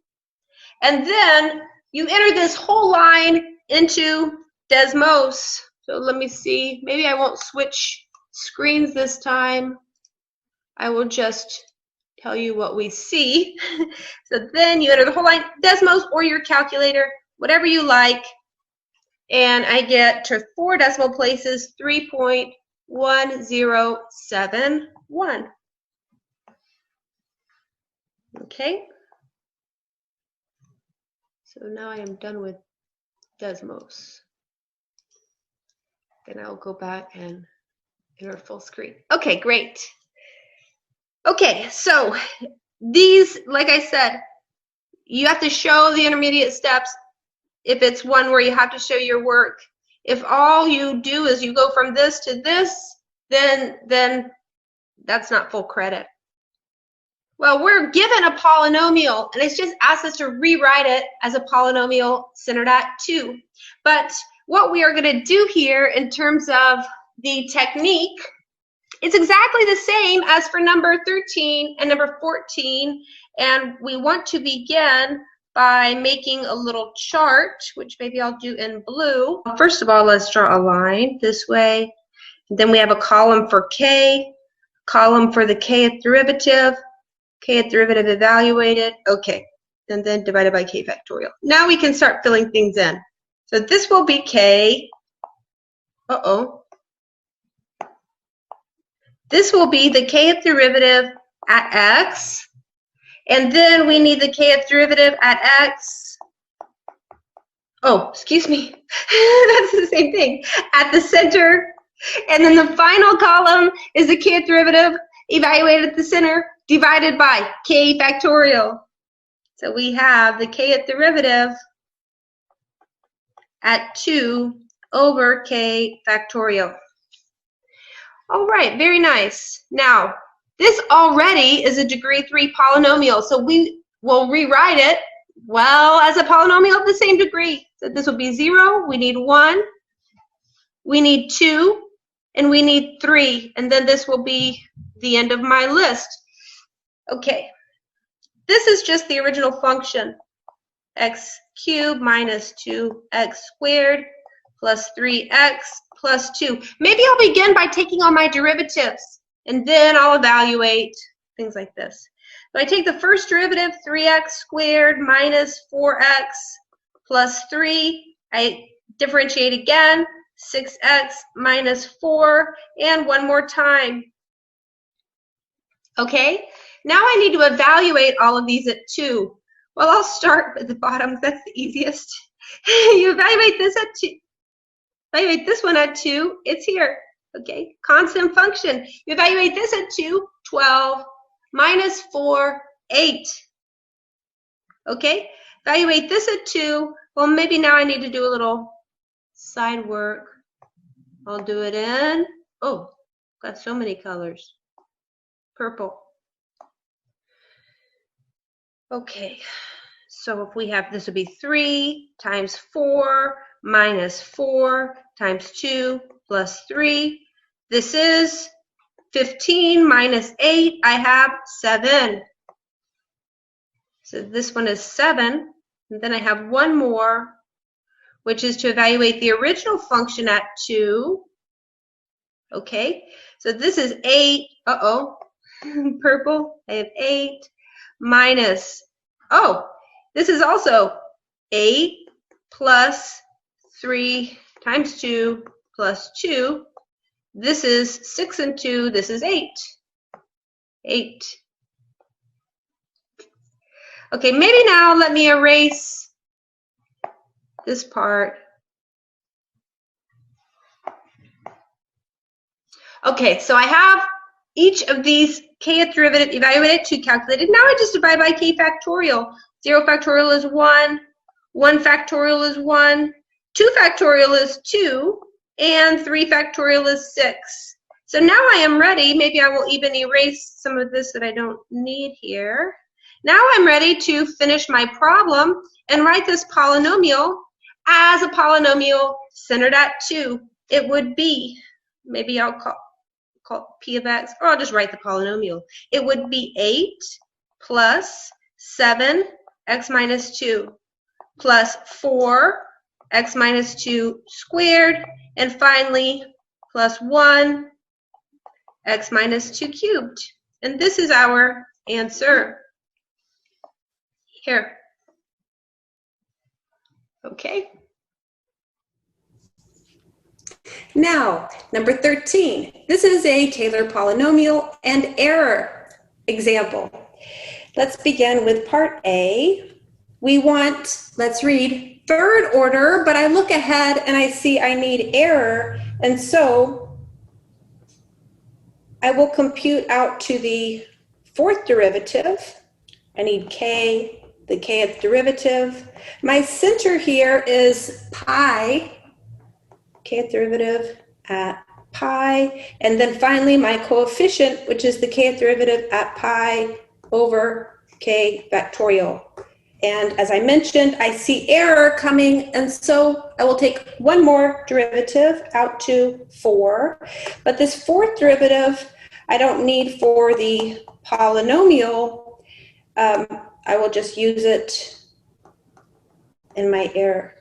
And then you enter this whole line into Desmos. So let me see, maybe I won't switch screens this time. I will just tell you what we see. So then you enter the whole line, Desmos or your calculator, whatever you like. And I get to 4 decimal places, 3.1071. Okay. So now I am done with Desmos. Then I'll go back and enter full screen. Okay, great. Okay, so these, like I said, you have to show the intermediate steps if it's one where you have to show your work. If all you do is you go from this to this, then that's not full credit. Well, we're given a polynomial, and it's just asked us to rewrite it as a polynomial centered at 2. But what we are going to do here in terms of the technique, it's exactly the same as for number 13 and number 14, and we want to begin by making a little chart, which maybe I'll do in blue. First of all, let's draw a line this way. Then we have a column for k, column for the kth derivative evaluated, okay, and then divided by k factorial. Now we can start filling things in. So this will be k, this will be the kth derivative at x, and then we need the kth derivative at x, oh, excuse me, that's the same thing, at the center, and then the final column is the kth derivative evaluated at the center, divided by k factorial. So we have the kth derivative at 2 over k factorial. All right, very nice. Now, this already is a degree 3 polynomial, so we will rewrite it, well, as a polynomial of the same degree. So this will be 0, we need 1, we need 2, and we need 3, and then this will be the end of my list. Okay, this is just the original function, x cubed minus 2x squared plus 3x plus 2. Maybe I'll begin by taking all my derivatives, and then I'll evaluate things like this. So I take the first derivative, 3x squared minus 4x plus 3. I differentiate again, 6x minus 4, and one more time. Okay, now I need to evaluate all of these at 2. Well, I'll start at the bottom. That's the easiest. You evaluate this at 2. Evaluate this one at 2. It's here. Okay, constant function. You evaluate this at 2, 12, minus 4, 8. Okay, evaluate this at 2. Well, maybe now I need to do a little side work. I'll do it in, oh, got so many colors. Purple. Okay, so if we have, this would be 3 times 4 minus 4 times 2 plus 3. This is 15 minus 8. I have 7. So this one is 7. And then I have one more, which is to evaluate the original function at 2. Okay, so this is 8. Purple. I have 8 minus, oh, this is also 8 plus 3 times 2 plus 2. This is 6 and 2. This is 8. 8. Okay, maybe now let me erase this part. Okay, so I have each of these kth derivative evaluated 2 calculated. Now I just divide by k factorial. 0 factorial is 1, 1 factorial is 1, 2 factorial is 2, and 3 factorial is 6. So now I am ready. Maybe I will even erase some of this that I don't need here. Now I'm ready to finish my problem and write this polynomial as a polynomial centered at 2. It would be, maybe I'll call p of x, or I'll just write the polynomial. It would be 8 plus 7 x minus 2 plus 4 x minus 2 squared, and finally plus 1 x minus 2 cubed. And this is our answer. Here. Okay. Now, number 13. This is a Taylor polynomial and error example. Let's begin with part A. we want, let's read, third order, but I look ahead and I see I need error, and so I will compute out to the fourth derivative. I need k, the kth derivative. My center here is pi, kth derivative at pi, and then finally my coefficient, which is the kth derivative at pi over k factorial. And as I mentioned, I see error coming, and so I will take one more derivative out to 4. But this fourth derivative, I don't need for the polynomial. I will just use it in my error.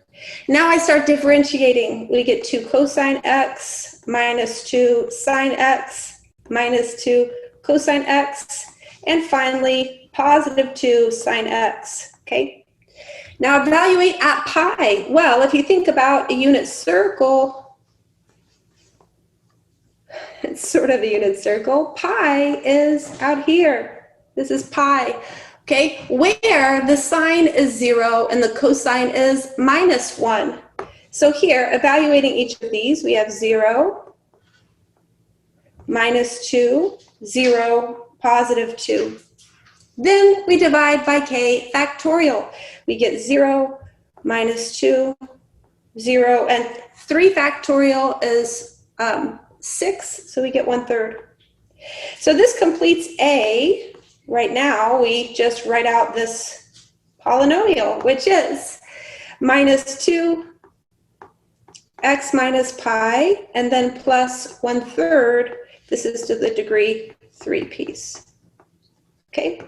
Now I start differentiating. We get 2 cosine x minus 2 sine x minus 2 cosine x, and finally positive 2 sine x. Okay. Now evaluate at pi. Well, if you think about a unit circle, it's sort of a unit circle. Pi is out here. This is pi. Okay, where the sine is 0 and the cosine is minus 1. So here, evaluating each of these, we have 0, minus 2, 0, positive 2. Then we divide by k factorial. We get 0, minus 2, 0, and 3 factorial is 6, so we get 1/3. So this completes A. Right now, we just write out this polynomial, which is minus 2 x minus pi, and then plus 1/3. This is to the degree 3 piece. Okay?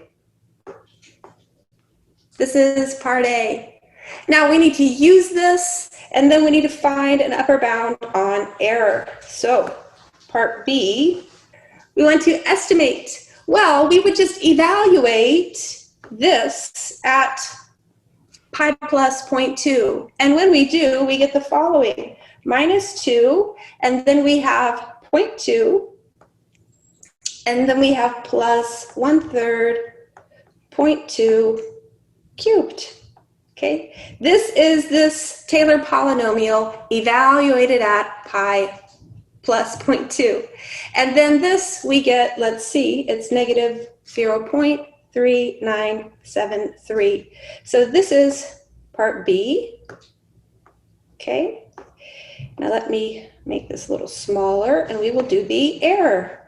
This is part A. Now we need to use this, and then we need to find an upper bound on error. So part B, we want to estimate. Well, we would just evaluate this at pi plus 0.2. And when we do, we get the following. Minus 2, and then we have 0.2, and then we have plus 1/3, 0.2 cubed. Okay, this is this Taylor polynomial evaluated at pi plus 0.2. And then this we get, let's see, it's negative 0.3973. So this is part B. Okay, now let me make this a little smaller and we will do the error.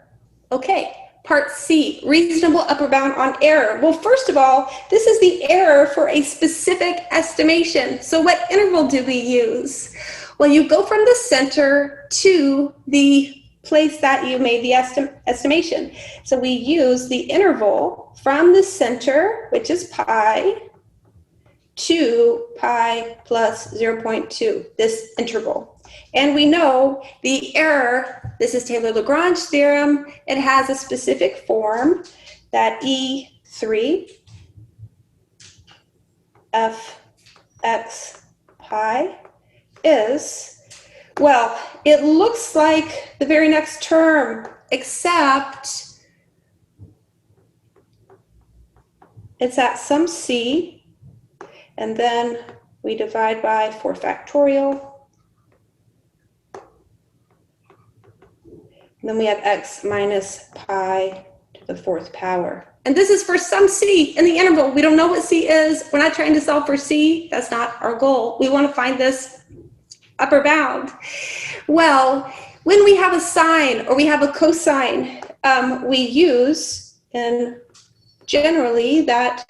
Okay. Part C, reasonable upper bound on error. Well, first of all, this is the error for a specific estimation. So what interval do we use? Well, you go from the center to the place that you made the estimation. So we use the interval from the center, which is pi, to pi plus 0.2, this interval. And we know the error, this is Taylor-Lagrange theorem, it has a specific form that E3 fx pi is, well, it looks like the very next term, except it's at some c, and then we divide by 4 factorial. And then we have x minus pi to the 4th power. And this is for some c in the interval. We don't know what c is. We're not trying to solve for c. That's not our goal. We want to find this upper bound. Well, when we have a sine or we have a cosine, we use, and generally, that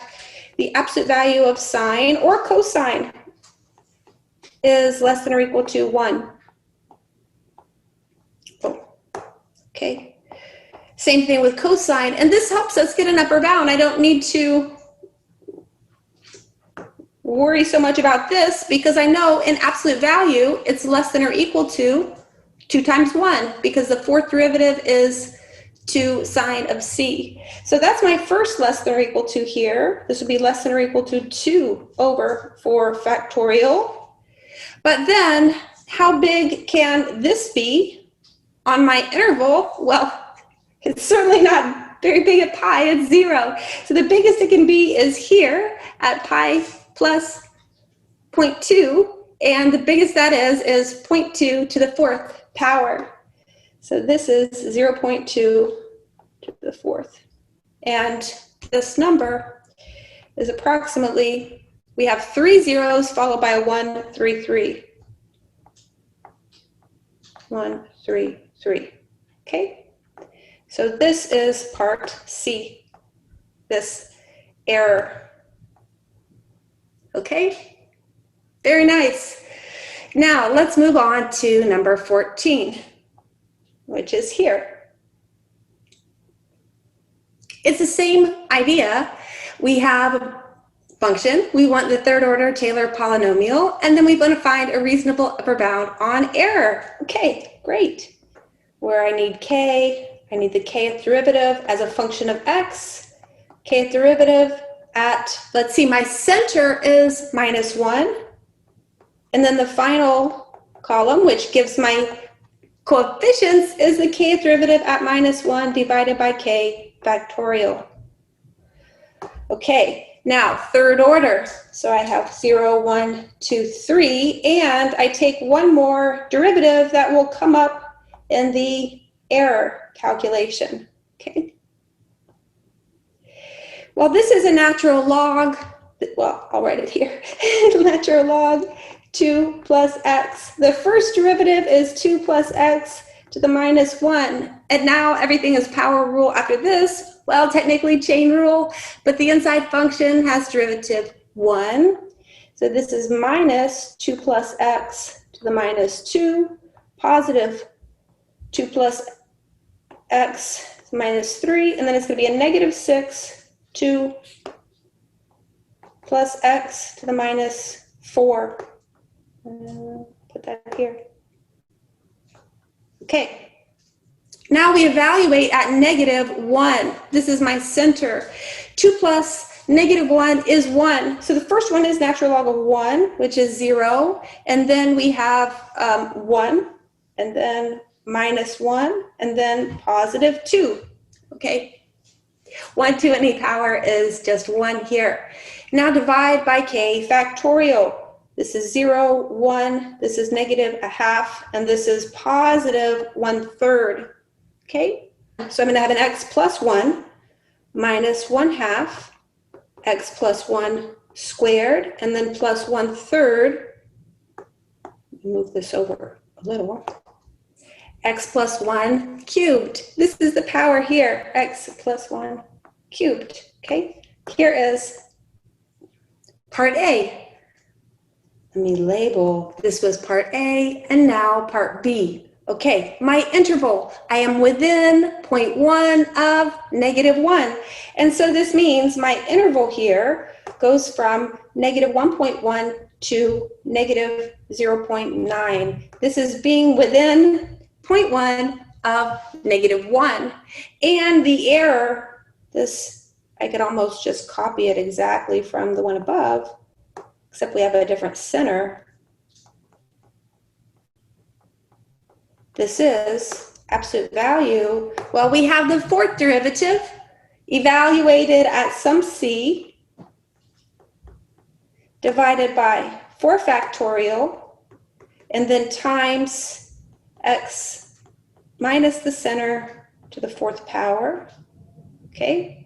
the absolute value of sine or cosine is less than or equal to 1. Okay, same thing with cosine, and this helps us get an upper bound. I don't need to worry so much about this because I know in absolute value it's less than or equal to 2 times 1 because the 4th derivative is 2 sine of c. So that's my first less than or equal to here. This would be less than or equal to 2 over 4 factorial. But then how big can this be? On my interval, well, it's certainly not very big at pi, it's 0. So the biggest it can be is here at pi plus 0.2, and the biggest that is 0.2 to the 4th power. So this is 0.2 to the 4th. And this number is approximately, we have 3 zeros followed by a 1, 3, 3. 1, 3, 3. Okay? So this is part C, this error. Okay? Very nice. Now let's move on to number 14, which is here. It's the same idea. We have a function. We want the third order Taylor polynomial, and then we want to find a reasonable upper bound on error. Okay, great. Where I need k, I need the kth derivative as a function of x. Kth derivative at, let's see, my center is -1. And then the final column, which gives my coefficients, is the kth derivative at -1 divided by k factorial. Okay, now third order. So I have 0, 1, 2, 3, and I take one more derivative that will come up in the error calculation. Okay. Well, this is a natural log. Well, I'll write it here. Natural log 2 plus x. The first derivative is 2 plus x to the -1. And now everything is power rule after this. Well, technically chain rule, but the inside function has derivative 1. So this is minus 2 plus x to the -2, positive 2 plus x to -3, and then it's going to be a -6, 2 plus x to the -4. Put that here. Okay. Now we evaluate at -1. This is my center. 2 plus -1 is 1. So the first one is natural log of 1, which is 0. And then we have 1, and then -1, and then positive 2. Okay. 1 to any power is just 1 here. Now divide by k factorial. This is 0, 1, this is -1/2, and this is positive 1/3. Okay, so I'm going to have an x plus 1 minus 1/2, x plus 1 squared, and then plus 1/3. Move this over a little. X plus 1 cubed. This is the power here, x plus 1 cubed. Okay, here is part A. Let me label, this was part A, and now part B. Okay, my interval, I am within 0.1 of -1. And so this means my interval here goes from -1.1 to -0.9. This is being within 0.1 of -1. And the error, this, I could almost just copy it exactly from the one above, except we have a different center. This is absolute value. Well, we have the fourth derivative evaluated at some c divided by 4 factorial, and then times x minus the center to the 4th power. Okay.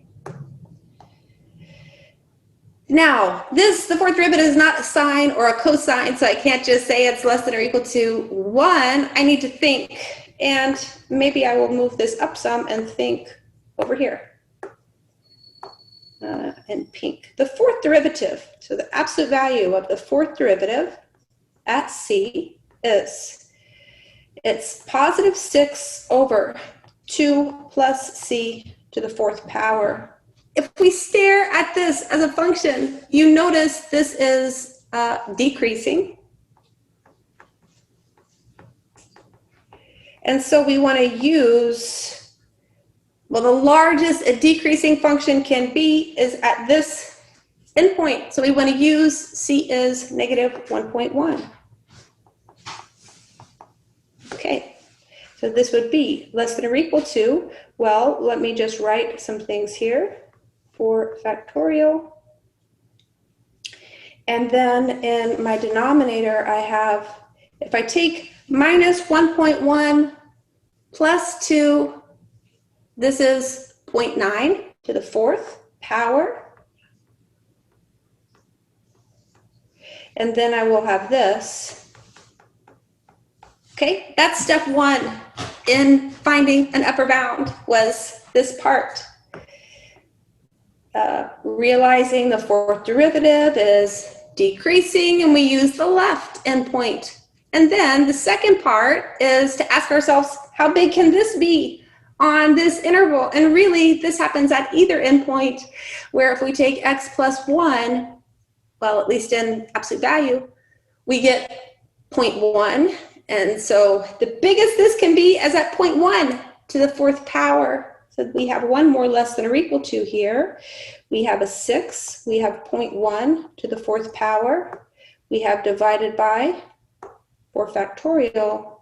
Now, this, the fourth derivative, is not a sine or a cosine, so I can't just say it's less than or equal to 1. I need to think, and maybe I will move this up some and think over here in pink. The fourth derivative, so the absolute value of the fourth derivative at c is, it's positive 6 over 2 plus c to the 4th power. If we stare at this as a function, you notice this is decreasing. And so we want to use, well, the largest a decreasing function can be is at this endpoint. So we want to use c is -1.1. Okay, so this would be less than or equal to, well, let me just write some things here. 4 factorial, And then in my denominator, I have, if I take minus 1.1 plus 2, this is 0.9 to the 4th power. And then I will have this. Okay, that's step 1 in finding an upper bound, was this part. Realizing the 4th derivative is decreasing, and we use the left endpoint. And then the second part is to ask ourselves, how big can this be on this interval? And really, this happens at either endpoint, where if we take x plus 1, well, at least in absolute value, we get 0.1. And so the biggest this can be is at 0.1 to the 4th power. So we have 1 more less than or equal to here. We have a 6. We have 0.1 to the 4th power. We have divided by 4 factorial,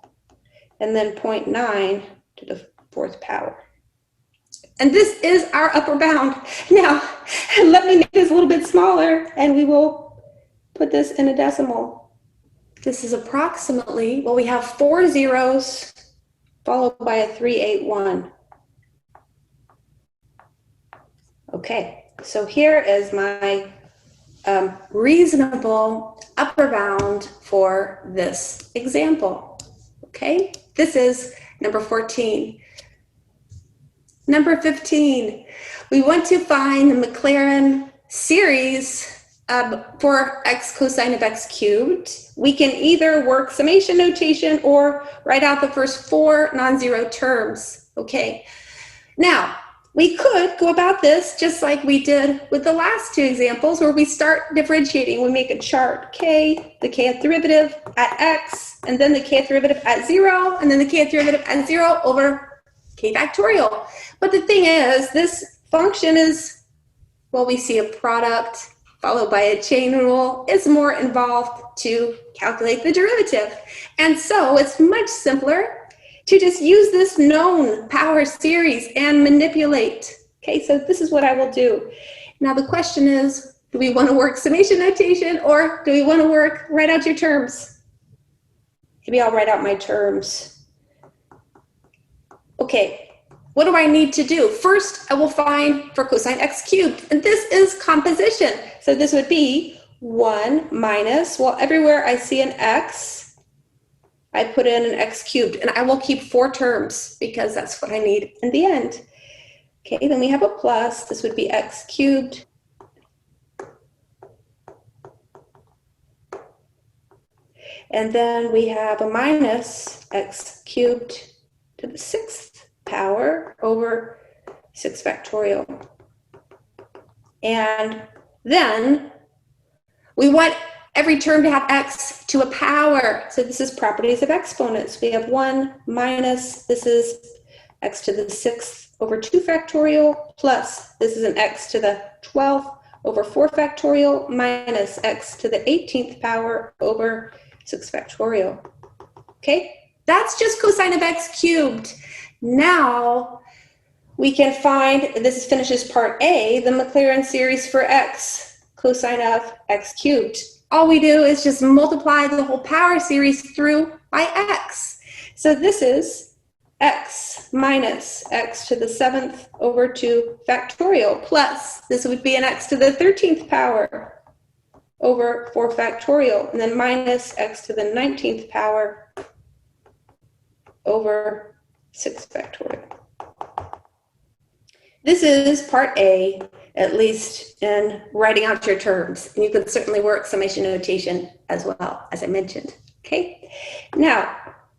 and then 0.9 to the 4th power. And this is our upper bound. Now, let me make this a little bit smaller, and we will put this in a decimal. This is approximately, well, we have 4 zeros followed by a 381. Okay, so here is my reasonable upper bound for this example. Okay, this is number 14. Number 15, we want to find the Maclaurin series for x cosine of x cubed. We can either work summation notation or write out the first 4 non-zero terms. Okay, now we could go about this just like we did with the last 2 examples, where we start differentiating. We make a chart k, the kth derivative at x, and then the kth derivative at 0, and then the kth derivative at 0 over k factorial. But the thing is, this function is, well, we see a product followed by a chain rule. It's more involved to calculate the derivative. And so it's much simpler to just use this known power series and manipulate. Okay, so this is what I will do. Now the question is, do we want to work summation notation, or do we want to write out your terms? Maybe I'll write out my terms. Okay, what do I need to do? First, I will find for cosine x cubed, and this is composition. So this would be 1 minus, well, everywhere I see an x, I put in an x cubed, and I will keep 4 terms because that's what I need in the end. Okay, then we have a plus. This would be x cubed. And then we have a minus x cubed to the 6th power over 6 factorial. And then we want every term to have x to a power. So this is properties of exponents. We have 1 minus, this is x to the 6th over 2 factorial, plus this is an x to the 12th over 4 factorial, minus x to the 18th power over 6 factorial. Okay, that's just cosine of x cubed. Now we can find, this finishes part A, the Maclaurin series for x, cosine of x cubed. All we do is just multiply the whole power series through by x. So this is x minus x to the 7th over 2 factorial, plus this would be an x to the 13th power over 4 factorial, and then minus x to the 19th power over 6 factorial. This is part A, at least in writing out your terms. And you could certainly work summation notation as well, as I mentioned. Okay, now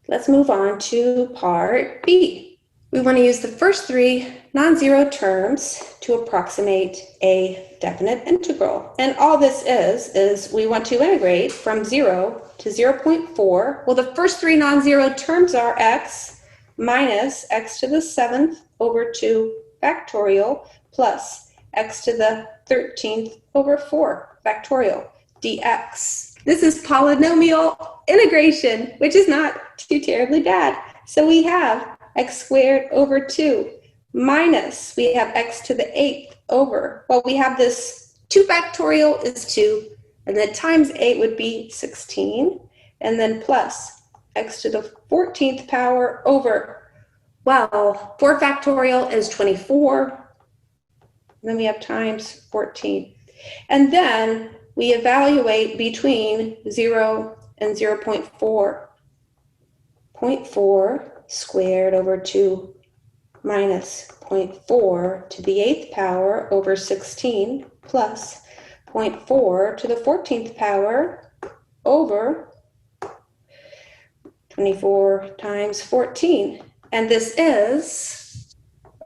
let's move on to part B. We want to use the first 3 non-zero terms to approximate a definite integral. And all this is we want to integrate from 0 to 0.4. Well, the first 3 non-zero terms are x minus x to the 7th over 2 factorial plus x to the 13th over 4 factorial dx. This is polynomial integration, which is not too terribly bad. So we have x squared over 2 minus, we have x to the 8th over, well, we have this 2 factorial is 2 And then times 8 would be 16. And then plus x to the 14th power over, well, 4 factorial is 24. And then we have times 14. And then we evaluate between 0 and 0.4. 0.4 squared over 2 minus 0.4 to the 8th power over 16 plus 0.4 to the 14th power over 24 times 14. And this is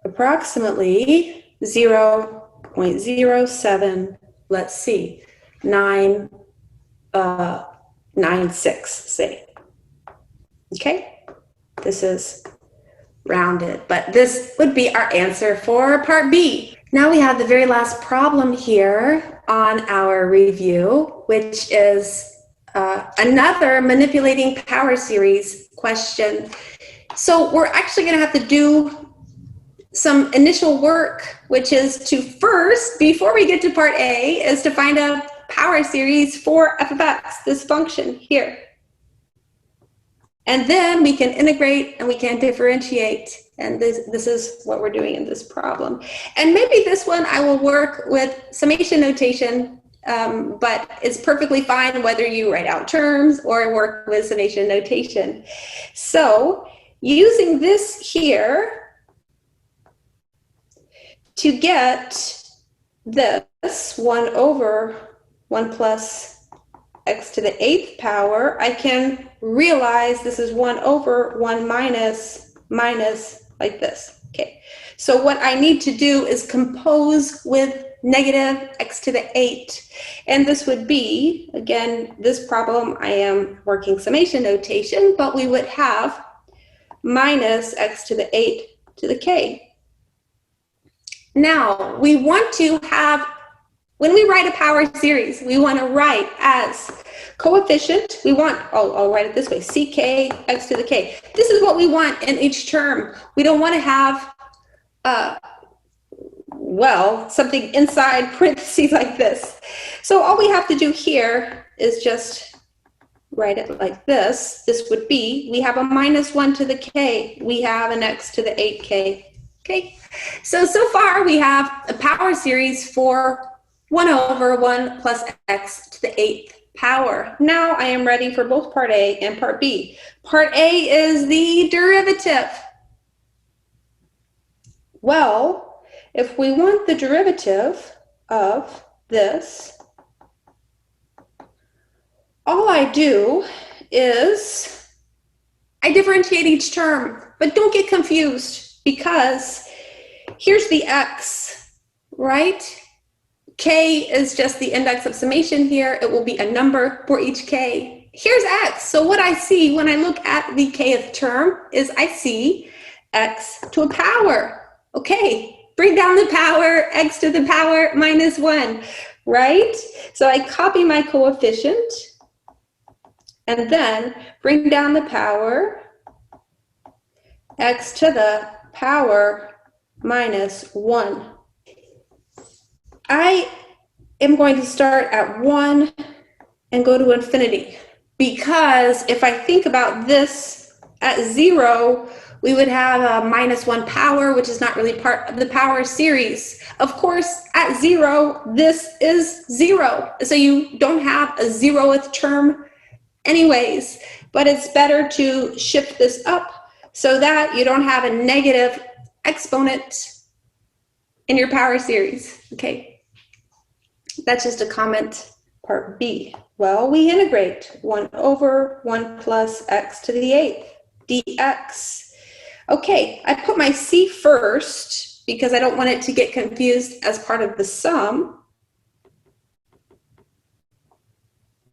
approximately 0.07, let's see, 996, say. Okay, this is rounded, but this would be our answer for part B. Now we have the very last problem here on our review, which is another manipulating power series question. So we're actually going to have to do some initial work, which is to first, before we get to part A, is to find a power series for f of x, this function here. And then we can integrate and we can differentiate. And this is what we're doing in this problem. And maybe this one I will work with summation notation, but it's perfectly fine whether you write out terms or work with summation notation. So using this here to get this 1 over 1 plus x to the 8th power, I can realize this is 1 over 1 minus like this. Okay, so what I need to do is compose with negative x to the 8. And this would be, again, this problem I am working summation notation, but we would have minus x to the 8 to the k. Now, we want to have, when we write a power series, we want to write as coefficient, we want, I'll write it this way, ck x to the k. This is what we want in each term. We don't want to have, well, something inside parentheses like this. So all we have to do here is just write it like this. This would be, we have a minus 1 to the k. We have an x to the 8k. Okay, so far we have a power series for 1 over 1 plus x to the 8th power. Now I am ready for both part A and part B. Part A is the derivative. Well, if we want the derivative of this, all I do is I differentiate each term, but don't get confused because here's the x, right? K is just the index of summation here. It will be a number for each k. Here's x. So what I see when I look at the kth term is I see x to a power. Okay, bring down the power, x to the power minus 1, right? So I copy my coefficient and then bring down the power, x to the power minus 1. I am going to start at 1 and go to infinity, because if I think about this at 0, we would have a minus 1 power, which is not really part of the power series. Of course, at 0, this is 0, so you don't have a 0th term anyways, but it's better to shift this up so that you don't have a negative exponent in your power series. Okay. That's just a comment, part B. Well, we integrate 1 over 1 plus x to the 8th dx. Okay, I put my c first because I don't want it to get confused as part of the sum.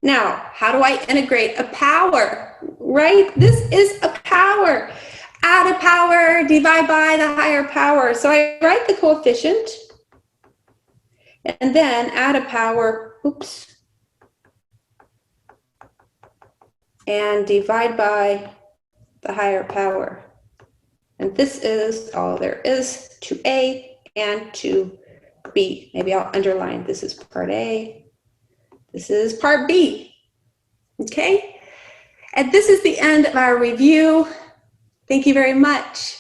Now, how do I integrate a power, right? This is a power. Add a power, divide by the higher power. So I write the coefficient and then add a power, oops, and divide by the higher power. And this is all there is to A and to B. Maybe I'll underline, this is part A, This is part B. Okay? And this is the end of our review. Thank you very much.